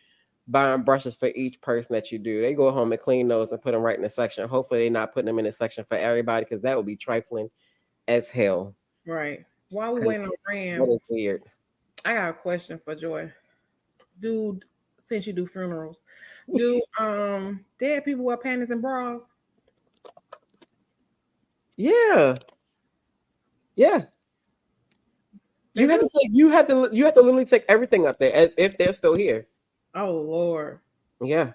buying brushes for each person that you do. They go home and clean those and put them right in the section. Hopefully, they're not putting them in a section for everybody because that would be trifling as hell. right. While we waiting on That Ram, is weird. I got a question for Joy. Dude, since you do funerals, do dead people wear panties and bras? Yeah. Yeah. They You have do? to take you have to literally take everything up there as if they're still here. Oh Lord. Yeah.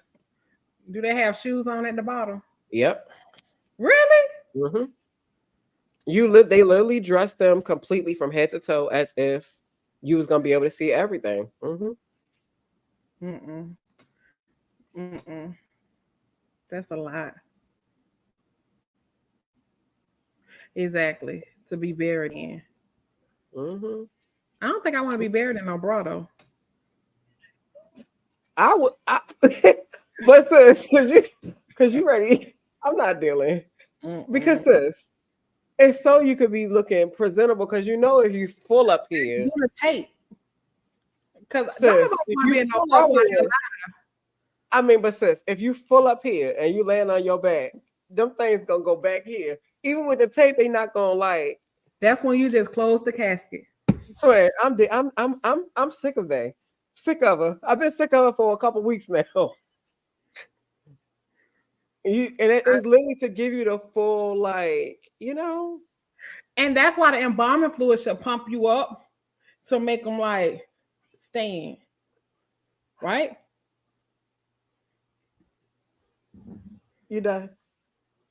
Do they have shoes on at the bottom? Yep. Really? Mm-hmm. They literally dress them completely from head to toe as if you was gonna be able to see everything. Mm-hmm. Mm-mm. Mm-mm. That's a lot. Exactly. To be buried in. Mm-hmm. I don't think I want to be buried in no bra though. I would, but this, cause you ready. I'm not dealing because Mm-mm. this, it's so you could be looking presentable. Cause you know if you full up here, Do the tape. Cause don't nobody sis, if want to you be in no full bra up while they're here, I mean, but sis, if you full up here and you laying on your back, them things gonna go back here. Even with the tape, they not gonna like. That's when you just close the casket. Swear, I'm sick of that. Sick of her. I've been sick of her for a couple weeks now. And it is literally to give you the full, like, And that's why the embalming fluid should pump you up to make them like stand, right? you know.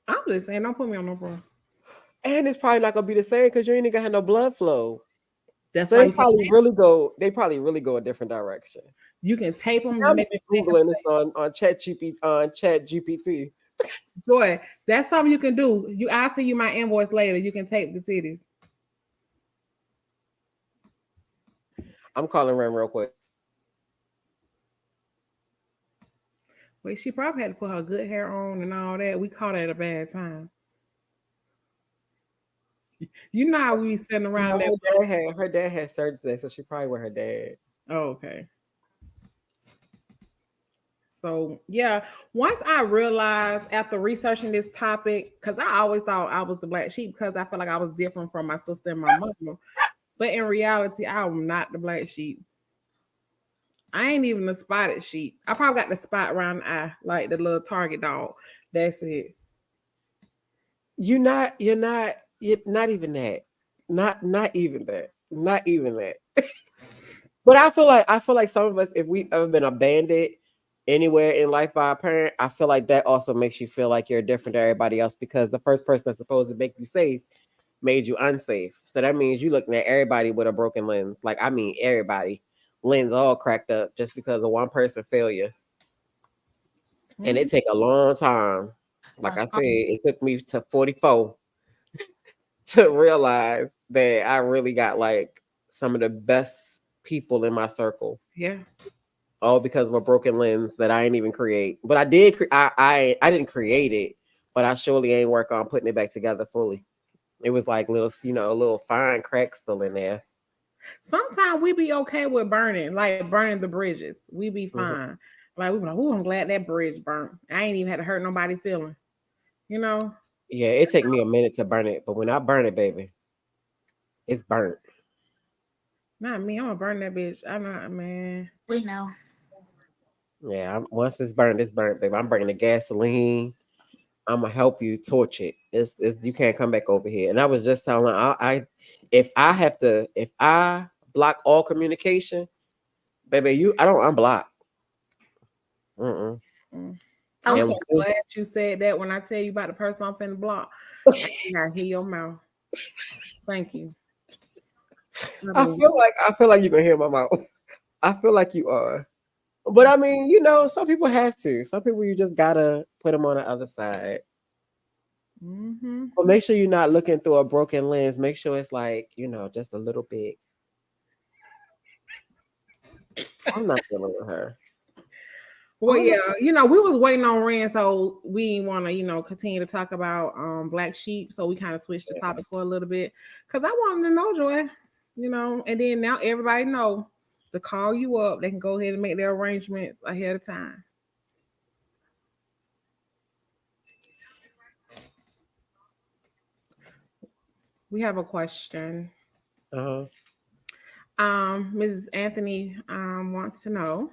I'm just saying, don't put me on no bra. And it's probably not gonna be the same because you ain't even gonna have no blood flow. That's So why they probably really go. They probably really go a different direction. you can tape them to I'm make even them googling this on Chat GPT. joy. That's something you can do. I'll send you my invoice later. You can tape the titties. I'm calling Ren real quick. Wait, she probably had to put her good hair on and all that. We caught her at a bad time. You know how we be sitting around No, that. her dad had surgery today, so she probably with her dad. Oh, okay. So yeah, once I realized after researching this topic, because I always thought I was the black sheep because I felt like I was different from my sister and my mother. But in reality, I'm not the black sheep. I ain't even the spotted sheep. I probably got the spot around the eye, like the little target dog. That's it. You're not even that. Not even that. Not even that. But I feel like some of us, if we ever been abandoned anywhere in life by a parent, I feel like that also makes you feel like you're different to everybody else because the first person that's supposed to make you safe made you unsafe. So that means you looking at everybody with a broken lens. Like I mean everybody. Lens all cracked up just because of one person failure. And it take a long time. Like I said, it took me to 44 to realize that I really got like some of the best people in my circle, Yeah. all because of a broken lens that I ain't even create. But I did. I didn't create it, but I surely ain't work on putting it back together fully. It was like little, little fine cracks still in there. Sometimes we be okay with burning, like burning the bridges. We be Mhm. fine. Like we be like, oh, I'm glad that bridge burnt. I ain't even had to hurt nobody feeling. You know? Yeah, it take me a minute to burn it, but when I burn it, baby, it's burnt. Not me. I'm gonna burn that bitch. I'm not, man. We know. Yeah, once it's burnt, baby. I'm bringing the gasoline. I'm gonna help you torch it. It's you can't come back over here. And I was just telling if I block all communication, baby, I don't unblock. Mm-mm. Mm. I'm so Okay. And glad you said that when I tell you about the person I'm finna block. I hear your mouth. Thank you. I do. I feel like you can hear my mouth. I feel like you are. But I mean, some people have to. Some people you just gotta put them on the other side. Mm-hmm. But make sure you're not looking through a broken lens. Make sure it's like, just a little bit. I'm not dealing with her. Well, I'm not- yeah, we was waiting on Ren, so we want to, continue to talk about black sheep. So we kind of switched the topic for a little bit because I wanted to know, Joy, and then now everybody know to call you up. They can go ahead and make their arrangements ahead of time. We have a question. uh-huh. Mrs. Anthony wants to know,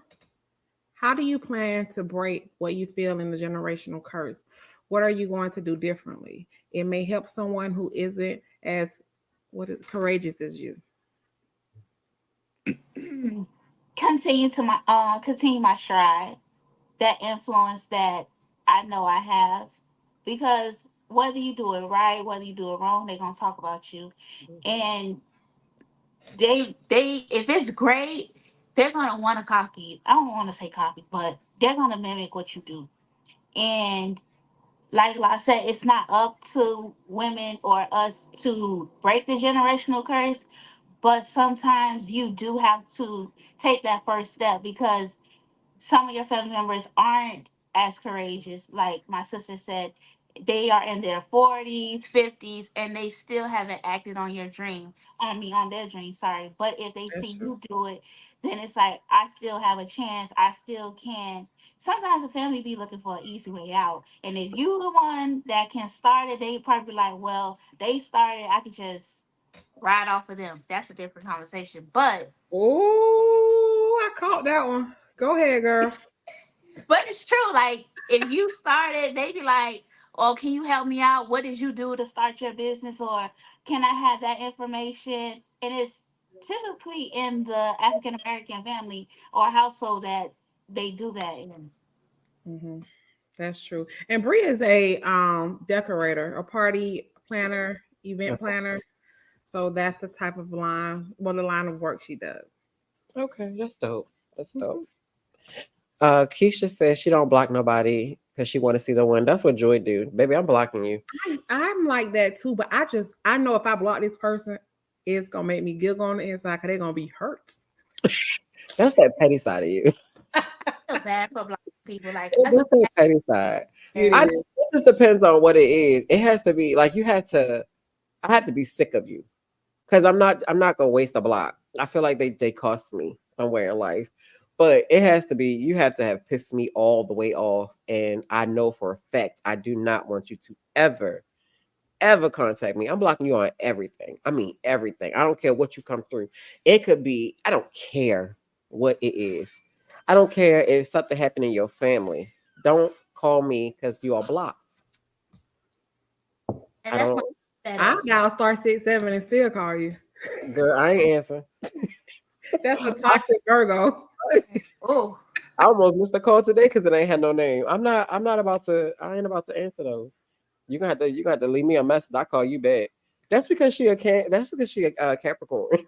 how do you plan to break what you feel in the generational curse? What are you going to do differently? It may help someone who isn't as courageous as you. Continue my stride. That influence that I know I have, because whether you do it right, whether you do it wrong, they're gonna talk about you, and they if it's great, they're gonna want to copy you. I don't want to say copy, but they're gonna mimic what you do. And like I said, it's not up to women or us to break the generational curse, but sometimes you do have to take that first step because some of your family members aren't as courageous. Like my sister said, they are in their 40s, 50s, and they still haven't acted on your dream. I mean, on their dream, sorry. But if they That's see true. you do it, then it's like, I still have a chance. I still can. Sometimes the family be looking for an easy way out. And if you the one that can start it, they probably be like, well, they started, I could just ride off of them. That's a different conversation. Oh, I caught that one. Go ahead, girl. But it's true. Like if you started, they be like, "Oh, can you help me out? What did you do to start your business? Or can I have that information?" And it's typically in the African American family or household that they do that in. Hmm. That's true. And Brie is a decorator, a party planner, event planner. So that's the type of the line of work she does. Okay, that's dope. That's dope. Mhm. Keisha says she don't block nobody because she want to see the one. That's what Joy do. Baby, I'm blocking you. I'm like that too, but I know if I block this person, it's gonna make me giggle on the inside because they're gonna be hurt. That's that petty side of you. I feel bad for black people. Like I feel That's that petty side. It bad. is. It just depends on what it is. It has to be like I have to be sick of you. Because I'm not gonna waste a block. I feel like they cost me somewhere in life. But it has to be, you have to have pissed me all the way off. And I know for a fact I do not want you to ever contact me. I'm blocking you on everything. I mean everything. I don't care what you come through. It could be, I don't care what it is. I don't care if something happened in your family. Don't call me because you are blocked. And I that's my don't, set I up. dial *67 and still call you. girl, I ain't answering. That's a toxic Virgo. Oh, I almost missed the call today because it ain't had no name. I'm not about to. I ain't about to answer those. You gonna have to leave me a message. I call you back. That's because she a can. That's because she a Capricorn.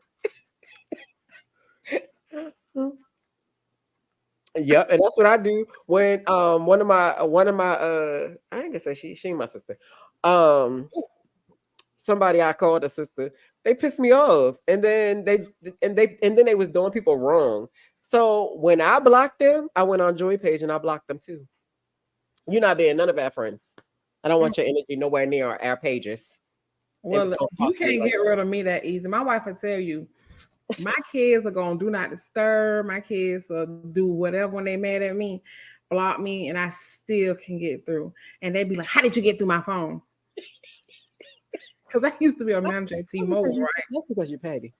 Yep, and that's what I do when one of my I ain't gonna say she ain't my sister. Um Somebody I called a sister, they pissed me off. And then they was doing people wrong. So when I blocked them, I went on Joy page and I blocked them too. You're not being none of our friends. I don't want your energy nowhere near our pages. It was Well, gonna you cost me can't like get rid of me that easy. My wife will tell you, my kids are gonna do not disturb. My kids will do whatever when they mad at me, block me, and I still can get through. And they be like, "How did you get through my phone?" Because I used to be a manager at T-Mobile, right? that's because you're petty.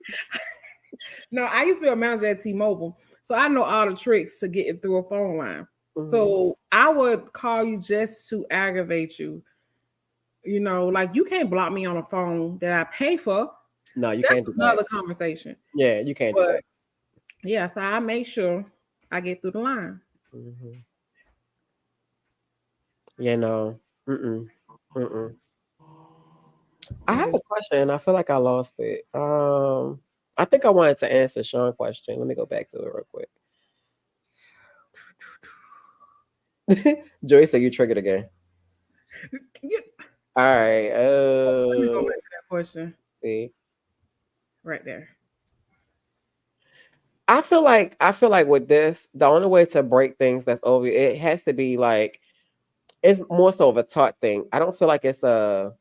No, I used to be a manager at T-Mobile, so I know all the tricks to getting through a phone line. Mhm. So I would call you just to aggravate you. You know, like you can't block me on a phone that I pay for. No, you That's can't do another that. conversation. Yeah, you can't do But that. yeah, so I make sure I get through the line. Mhm. You know. Mm-mm. Mm-mm. I have a question. I feel like I lost it. I think I wanted to answer Sean's question. Let me go back to it real quick. Joy said you triggered again. You- All right. Let me go back to that question See. right there. I feel like with this, the only way to break things that's over, it has to be like it's more so of a taught thing. I don't feel like it's a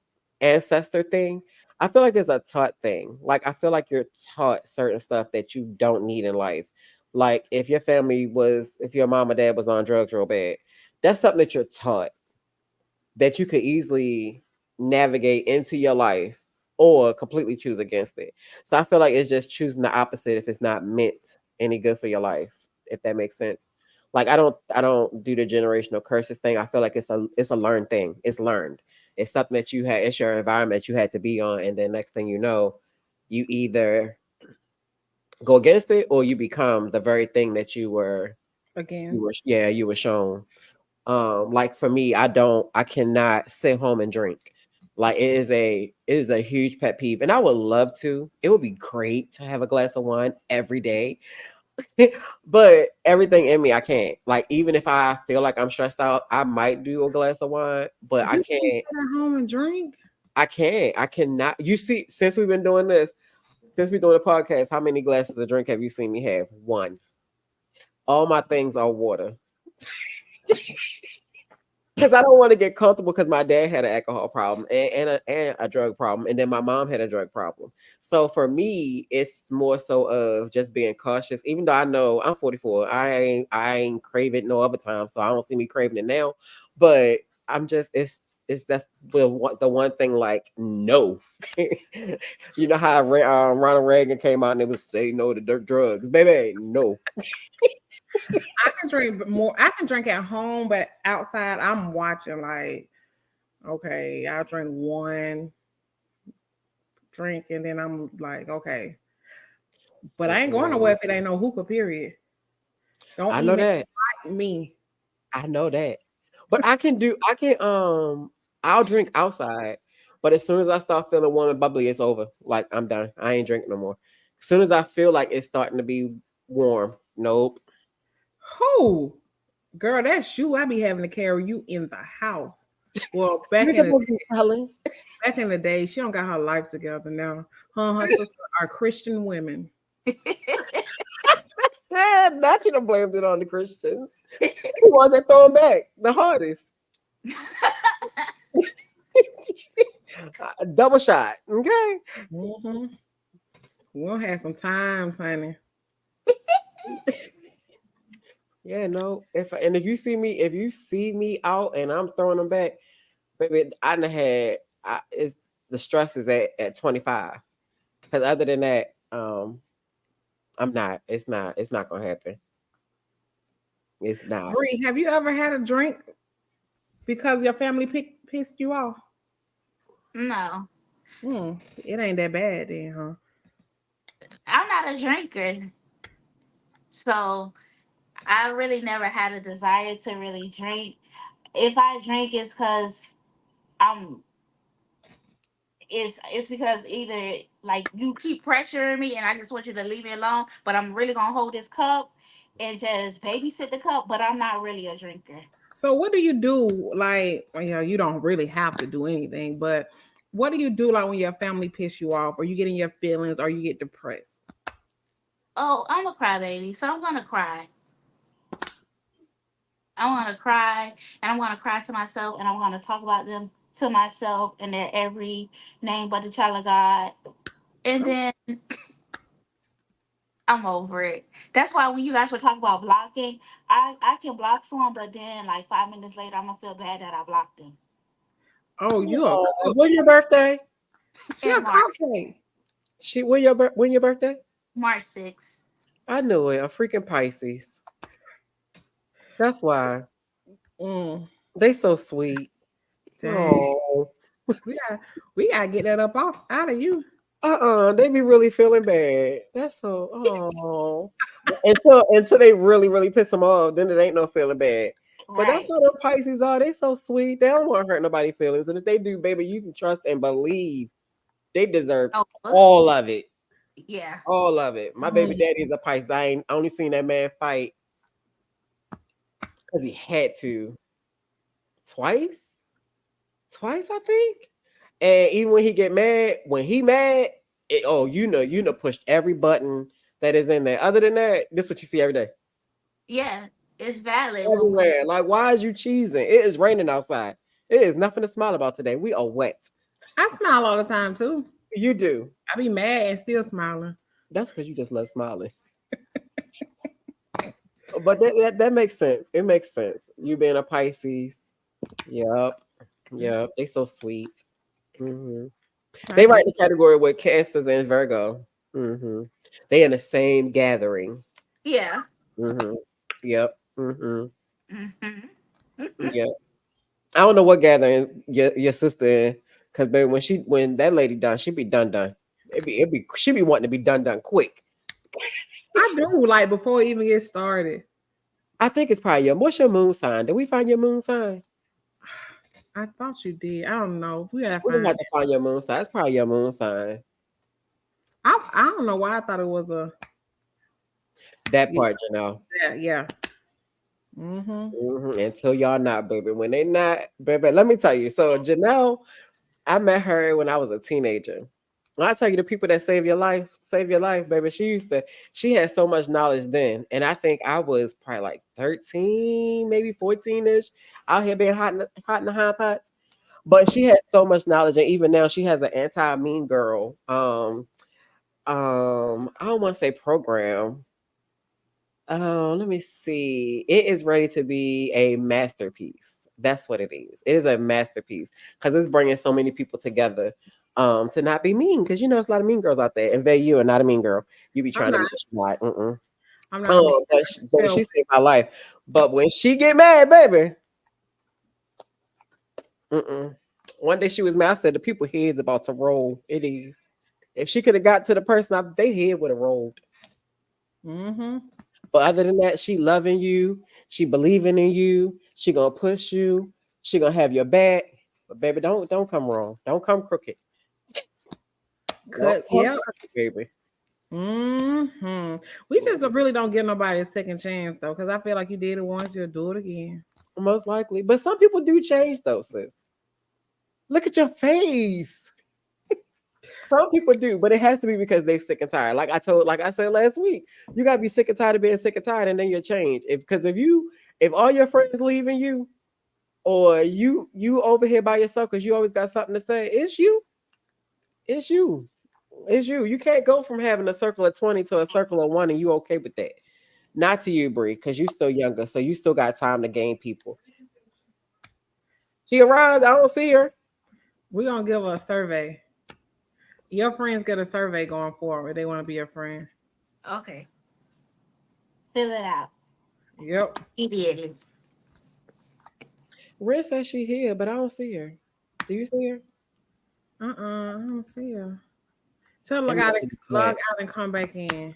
ancestor thing. I feel like it's a taught thing. Like I feel like you're taught certain stuff that you don't need in life. Like if your mom or dad was on drugs real bad, that's something that you're taught that you could easily navigate into your life or completely choose against it. So I feel like it's just choosing the opposite if it's not meant any good for your life, if that makes sense. Like I don't do the generational curses thing. I feel like it's a learned thing. It's learned. It's something that it's your environment you had to be on, and then next thing you know, you either go against it or you become the very thing that Again, you were shown. Like for me, I cannot sit home and drink. Like it is a huge pet peeve. And I would love to. It would be great to have a glass of wine every day. But everything in me, I can't. Like even if I feel like I'm stressed out, I might do a glass of wine, but I you can can't. sit at home and drink. I can't. I cannot. You see, since we've been doing this, Since we're doing a podcast, how many glasses of drink have you seen me have? One. All my things are water. Because I don't want to get comfortable because my dad had an alcohol problem and a drug problem. And then my mom had a drug problem. So for me, it's more so of just being cautious. Even though I know I'm 44, I ain't crave it no other time. So I don't see me craving it now. But I'm just it's that's the one thing like no. You know how Ronald Reagan came out and it was say no to drugs. Baby, no. I can drink more. I can drink at home, but outside, I'm watching. Like, okay, I'll drink one drink, and then I'm like, okay, but I ain't going nowhere if it ain't no hookah. Period. Don't I know even that. invite me. I know that. But I'll drink outside, but as soon as I start feeling warm and bubbly, it's over. Like I'm done. I ain't drinking no more. As soon as I feel like it's starting to be warm, nope. Who, girl? That's you. I be having to carry you in the house. Well, You're supposed to be telling. back in the day, she don't got her life together now. Her and her sister are Christian women. Not you done blamed it on the Christians. Who was that throwing back the hardest? Double shot. Okay. Mm-hmm. We'll have some times, honey. Yeah, no. If you see me out and I'm throwing them back, baby, I done had it's the stress is at 25. Because other than that, I'm not. It's not gonna happen. It's not. Bree, have you ever had a drink because your family pissed you off? No, It ain't that bad then, huh? I'm not a drinker. So I really never had a desire to really drink. If I drink, it's because I'm. It's because either like you keep pressuring me and I just want you to leave me alone, but I'm really gonna hold this cup and just babysit the cup. But I'm not really a drinker. So what do you do? Like, well, you don't really have to do anything, but what do you do like when your family piss you off, or you get in your feelings, or you get depressed? Oh, I'm a crybaby, so I'm gonna cry. I want to cry, and I'm gonna cry to myself, and I'm gonna talk about them to myself and their every name but the child of God, and then I'm over it. That's why when you guys were talking about blocking, I can block someone, but then like 5 minutes later, I'm gonna feel bad that I blocked them. Oh, you a When your birthday? she a In March, cupcake. When your birthday? March 6th. I knew it. A freaking Pisces. That's why Mm, they so sweet. dang. Oh, We gotta get that up off out of you. they be really feeling bad. That's so. Oh, until they really piss them off, then it ain't no feeling bad. But that's Right. how the Pisces are. They so sweet. They don't want to hurt nobody's feelings, and if they do, baby, you can trust and believe they deserve Oh, all of it. yeah. All of it. My baby daddy is a Pisces. I ain't only seen that man fight because he had to twice. Twice, I think. And even when he get mad, when he mad, you know, pushed every button that is in there. Other than that, this is what you see every day. Yeah, it's valid. Everywhere. Like, why is you cheesing? It is raining outside. It is nothing to smile about today. We are wet. I smile all the time too. You do. I be mad and still smiling. That's because you just love smiling. But that makes sense. It makes sense. You being a Pisces. Yep. Yep. They so sweet. Hmm. They right in the category with Cancers and Virgo. Hmm. They in the same gathering. Yeah. Hmm. Yep. Hmm. Hmm. Yep. I don't know what gathering your sister in, because baby, when that lady done, she be done. She be wanting to be done quick. I do like before it even get started. I think it's probably what's your moon sign? Did we find your moon sign? I thought you did. I don't know. We gotta We gonna find. have to find your moon sign. It's probably your moon sign. I don't know why I thought it was a That part, you know. yeah. Mm-hmm. Until y'all not, baby. When they not, baby, let me tell you. So Janelle, I met her when I was a teenager. When I tell you the people that save your life, baby. She had so much knowledge then. And I think I was probably like 13, maybe 14-ish, out here being hot in the hot pots. But she had so much knowledge, and even now she has an anti-mean girl. I don't want to say program. Let me see. It is ready to be a masterpiece. That's what it is. It is a masterpiece because it's bringing so many people together. To not be mean, because you know it's a lot of mean girls out there. And Vay, you are not a mean girl. You be I'm trying to not. be smart. I'm not a mean But girl. she saved my life. But when she get mad, baby, one day she was mad. I said the people head's about to roll. It is. If she could have got to the person, they head would have rolled. Mm-hmm. But other than that, she loving you. She believing in you. She gonna push you. She gonna have your back. But baby, don't come wrong. Don't come crooked. Don't come Yep. crooked, baby. Mm-hmm. We just really don't give nobody a second chance though, because I feel like you did it once, you'll do it again. Most likely. But some people do change though, sis. Look at your face. Some people do, but it has to be because they're sick and tired. Like I said last week, you gotta be sick and tired of being sick and tired, and then you'll change. If all your friends leaving you, or you over here by yourself because you always got something to say, it's you. It's you. It's you. You can't go from having a circle of 20 to a circle of one, and you okay with that. Not to you, Bree, because you still younger, so you still got time to gain people. She arrived. I don't see her. We're gonna give her a survey. Your friends get a survey going forward. They want to be your friend. Okay. Fill it out Yep. immediately. Red says she here, but I don't see her. Do you see her? I don't see her. Tell her It might be in the log chat. out and come back in.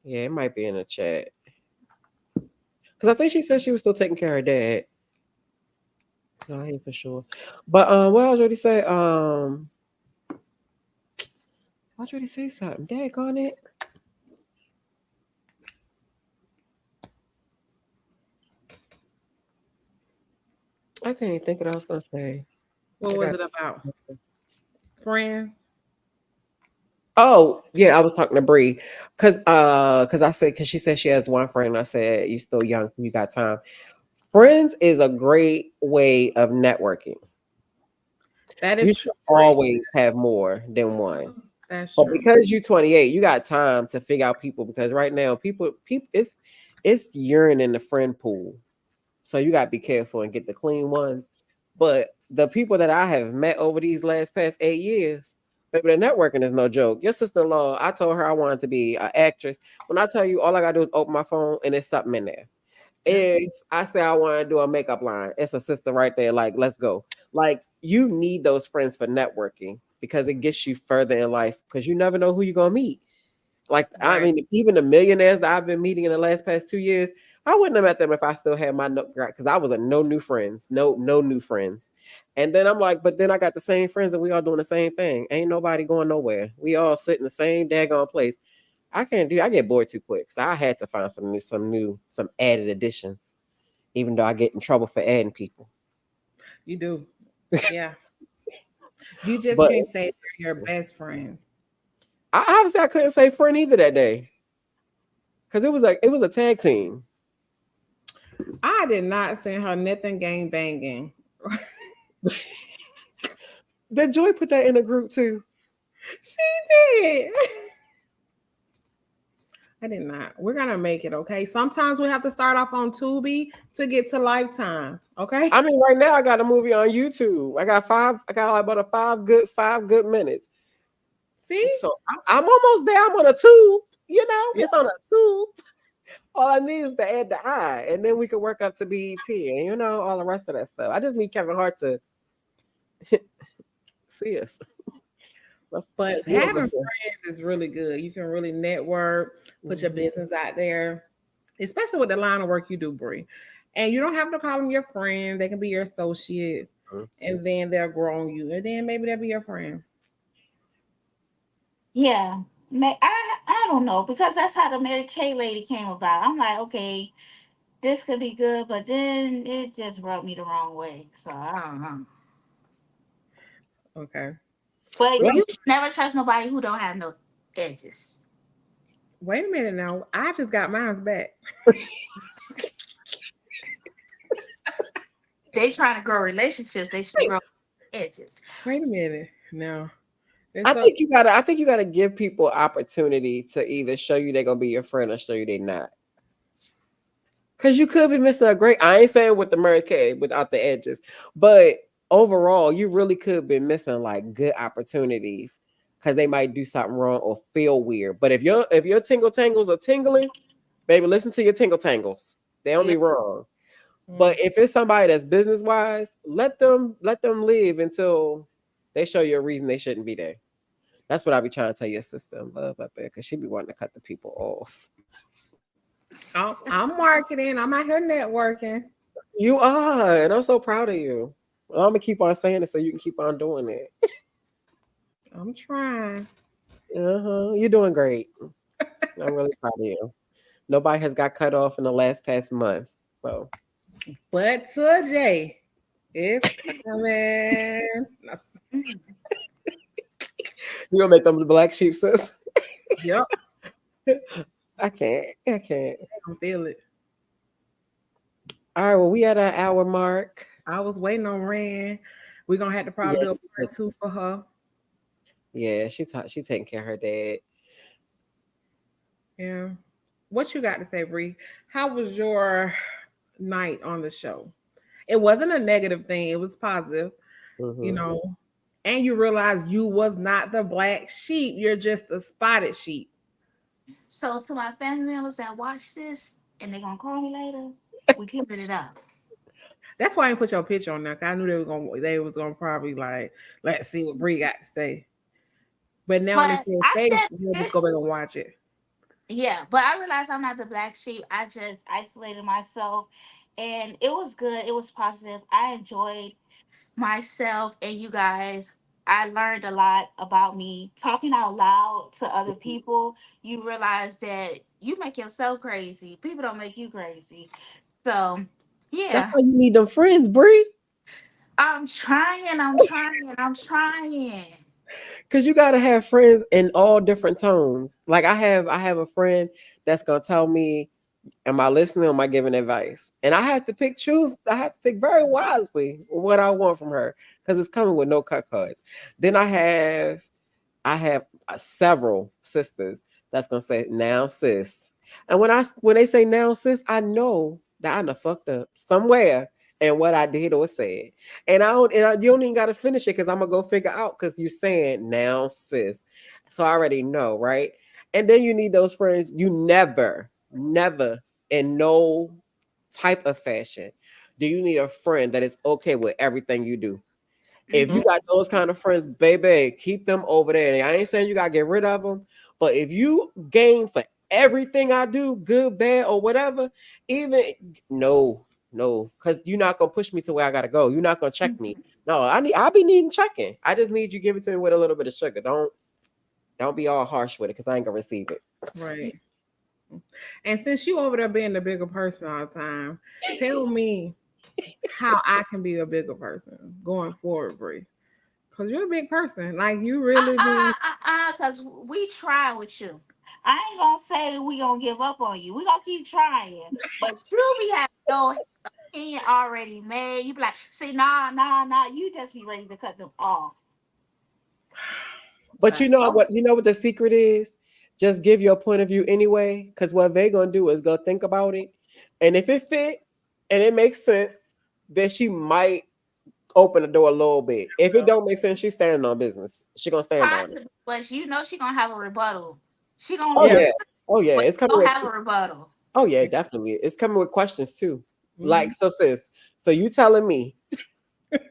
Yeah, it might be in the chat. Because I think she said she was still taking care of her dad. So I ain't for sure. But what I was already say, I was ready to say something. Dad on it. I can't even think what I was gonna say. What I was got it about? Friends? Oh, yeah, I was talking to Bree because she said she has one friend. And I said you still young, so you got time. Friends is a great way of networking. That You is true. should always have more than one. That's But true. because you're 28, you got time to figure out people because right now people it's urine in the friend pool. So you gotta be careful and get the clean ones. But the people that I have met over these last past 8 years, baby, the networking is no joke. Your sister-in-law, I told her I wanted to be an actress. When I tell you all I gotta do is open my phone and there's something in there. If I say I want to do a makeup line, it's a sister right there. Like, let's go. Like, you need those friends for networking because it gets you further in life because you never know who you're gonna meet. Like, I Right. mean, even the millionaires that I've been meeting in the last past 2 years, I wouldn't have met them if I still had my because I was a no new friends, no new friends. And then I'm like, but then I got the same friends and we all doing the same thing. Ain't nobody going nowhere. We all sit in the same daggone place. I can't do. I get bored too quick, so I had to find some added additions. Even though I get in trouble for adding people, You do. Yeah. You just but can't say they're your best friend. I obviously I couldn't say friend either that day because it was a tag team. I did not send her nothing gang banging. Did Joy put that in a group too? She did. I did not. We're gonna make it, okay? Sometimes we have to start off on Tubi to get to Lifetime, okay? I mean, right now I got a movie on YouTube. I got five. I got like about a five good minutes. See? So I'm almost there. I'm on a two. You know, Yeah. it's on a two. All I need is to add the I, and then we can work up to BET, and you know all the rest of that stuff. I just need Kevin Hart to see us. But You know, having friends is really good. You can really network, put your business out there, especially with the line of work you do, Bree. And you don't have to call them your friend. They can be your associate, and then they'll grow on you, and then maybe they'll be your friend. Yeah. I don't know because that's how the Mary Kay lady came about. I'm like, okay, this could be good, but then it just rubbed me the wrong way. So I don't know. Okay. But Well, you should never trust nobody who don't have no edges. Wait a minute now. I just got mine's back. They trying to grow relationships. They should grow edges. Wait a minute. No. I think you gotta give people opportunity to either show you they're gonna be your friend or show you they're not. Cause you could be missing a great. I ain't saying with the Mary Kay without the edges, but overall, you really could be missing like good opportunities because they might do something wrong or feel weird. But if your tingle tangles are tingling, baby, listen to your tingle tangles. They don't be wrong. But if it's somebody that's business wise, let them live until they show you a reason they shouldn't be there. That's what I be trying to tell your sister in love up there because she be wanting to cut the people off. I'm marketing. I'm out here networking. You are, and I'm so proud of you. I'm gonna keep on saying it so you can keep on doing it. I'm trying. You're doing great. I'm really proud of you. Nobody has got cut off in the past month. So, But today, it's coming. you gonna make them the black sheep, sis? Yep. I can't. I can feel it. All right. Well, we at our hour mark. I was waiting on Ren. We're gonna have to probably do a part 2 for her. Yeah, she taking care of her dad. Yeah. What you got to say, Bree? How was your night on the show? It wasn't a negative thing. It was positive, you know. And you realize you was not the black sheep. You're just a spotted sheep. So to my family members that watch this and they're gonna call me later, we cleared it up. That's why I didn't put your picture on there. Cause I knew they was gonna probably like, let's see what Bree got to say. But now when it's you'll just go back and watch it. Yeah, but I realized I'm not the black sheep. I just isolated myself and it was good. It was positive. I enjoyed myself and you guys. I learned a lot about me. Talking out loud to other people, you realize that you make yourself crazy. People don't make you crazy. So, yeah. That's why you need them friends, Bree. I'm trying. Cause you gotta have friends in all different tones. Like I have a friend that's gonna tell me, am I listening or am I giving advice? And I have to pick very wisely what I want from her because it's coming with no cut cards. Then I have several sisters that's gonna say now sis. And when they say now sis, I know that I done fucked up somewhere and what I did or said. And you don't even gotta finish it because I'm gonna go figure out because you're saying now sis. So I already know, right? And then you need those friends you never in no type of fashion do you need a friend that is okay with everything you do. If you got those kind of friends, baby, keep them over there. And I ain't saying you gotta get rid of them, but if you game for everything I do, good, bad, or whatever, even no, because you're not gonna push me to where I gotta go. You're not gonna check me. No, I'll be needing checking. I just need you to give it to me with a little bit of sugar. Don't be all harsh with it because I ain't gonna receive it. Right. And since you over there being the bigger person all the time, tell me how I can be a bigger person going forward, Bree. Because you're a big person. Like you really be. Because we try with you. I ain't gonna say we gonna give up on you. We gonna keep trying. But you be having your opinion already made. You be like, see, nah. You just be ready to cut them off. But you know what the secret is? Just give your point of view anyway, because what they gonna do is go think about it. And if it fit and it makes sense, then she might open the door a little bit. If it don't make sense, she's standing on business. She gonna stand on it. But you know she gonna have a rebuttal. She gonna Oh yeah, it's coming with have a rebuttal. Oh yeah, definitely. It's coming with questions too. Like, so sis, so you telling me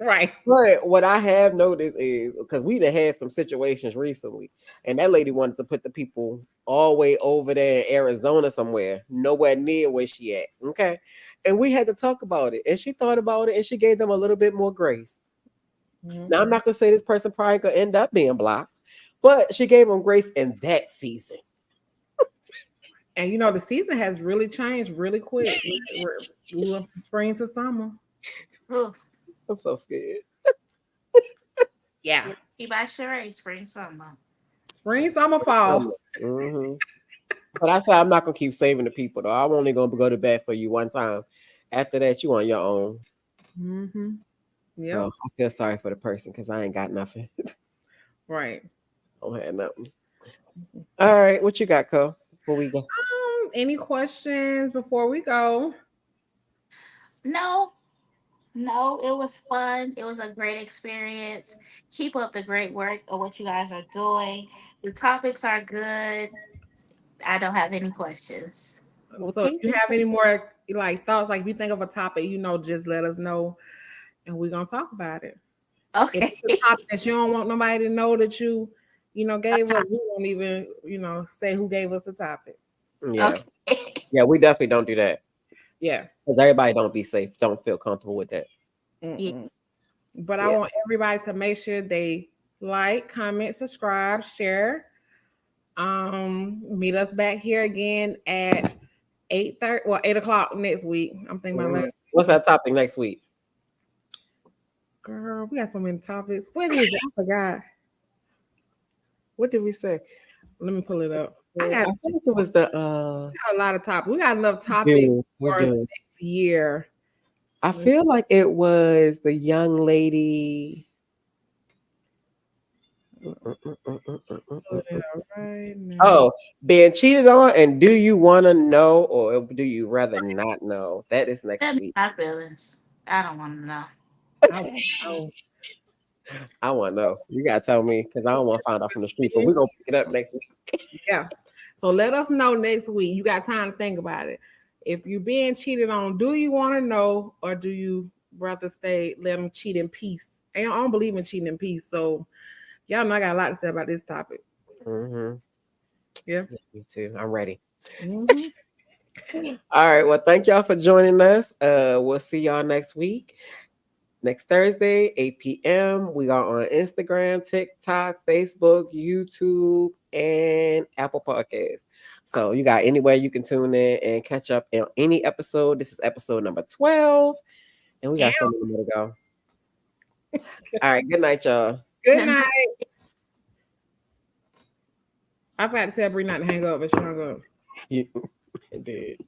right. But what I have noticed is because we done had some situations recently, and that lady wanted to put the people all the way over there in Arizona somewhere, nowhere near where she at. Okay. And we had to talk about it. And she thought about it and she gave them a little bit more grace. Now I'm not gonna say this person probably could end up being blocked, but she gave them grace in that season. And you know, the season has really changed really quick. We went from spring to summer. I'm so scared. Yeah. by Sheree, spring summer. Spring, summer, fall. Mhm. But I said I'm not gonna keep saving the people though. I'm only gonna go to bat for you one time. After that, you on your own. Mm-hmm. Yep. So I feel sorry for the person because I ain't got nothing. Right. Don't have nothing. All right, what you got, Cole? Before we go. Any questions before we go? No, no, it was fun. It was a great experience. Keep up the great work of what you guys are doing. The topics are good. I don't have any questions. Well, So if thank you you. have any more like thoughts, like if you think of a topic, just let us know and we're gonna talk about it. If Okay. it's a topic that you don't want nobody to know that gave us, we won't even, say who gave us the topic. Yeah, Okay. yeah, we definitely don't do that Yeah. because everybody don't be safe, don't feel comfortable with that. Yeah. Mm-mm. But I Yeah. want everybody to make sure they like, comment, subscribe, share. Meet us back here again at 8:30, 8 o'clock next week. I'm thinking about last What's that topic next week? girl. We got so many topics. What is it? I forgot. What did we say? Let me pull it up. I I got think it was the a lot of topics. We got enough topics we for do. next year. I feel like it was the young lady. Pull it up right now. Oh, being cheated on, and do you want to know or do you rather not know? That is next Tell me week. my feelings. I don't want to know. I want to know. I want to know. You gotta tell me because I don't want to find out from the street. But we're gonna pick it up next week. Yeah. So let us know next week. You got time to think about it. If you're being cheated on, do you want to know or do you rather let them cheat in peace? And I don't believe in cheating in peace. So y'all know I got a lot to say about this topic. Mm-hmm. Yeah. Me too. I'm ready. Mm-hmm. All right. Well, thank y'all for joining us. We'll see y'all next week. Next Thursday, 8 p.m. We are on Instagram, TikTok, Facebook, YouTube, and Apple Podcasts. So you got anywhere you can tune in and catch up on any episode. This is episode number 12. And we got so many more to go. All right. Good night, y'all. Good night. I forgot to tell Bree not to hang up, but she hung up. You did.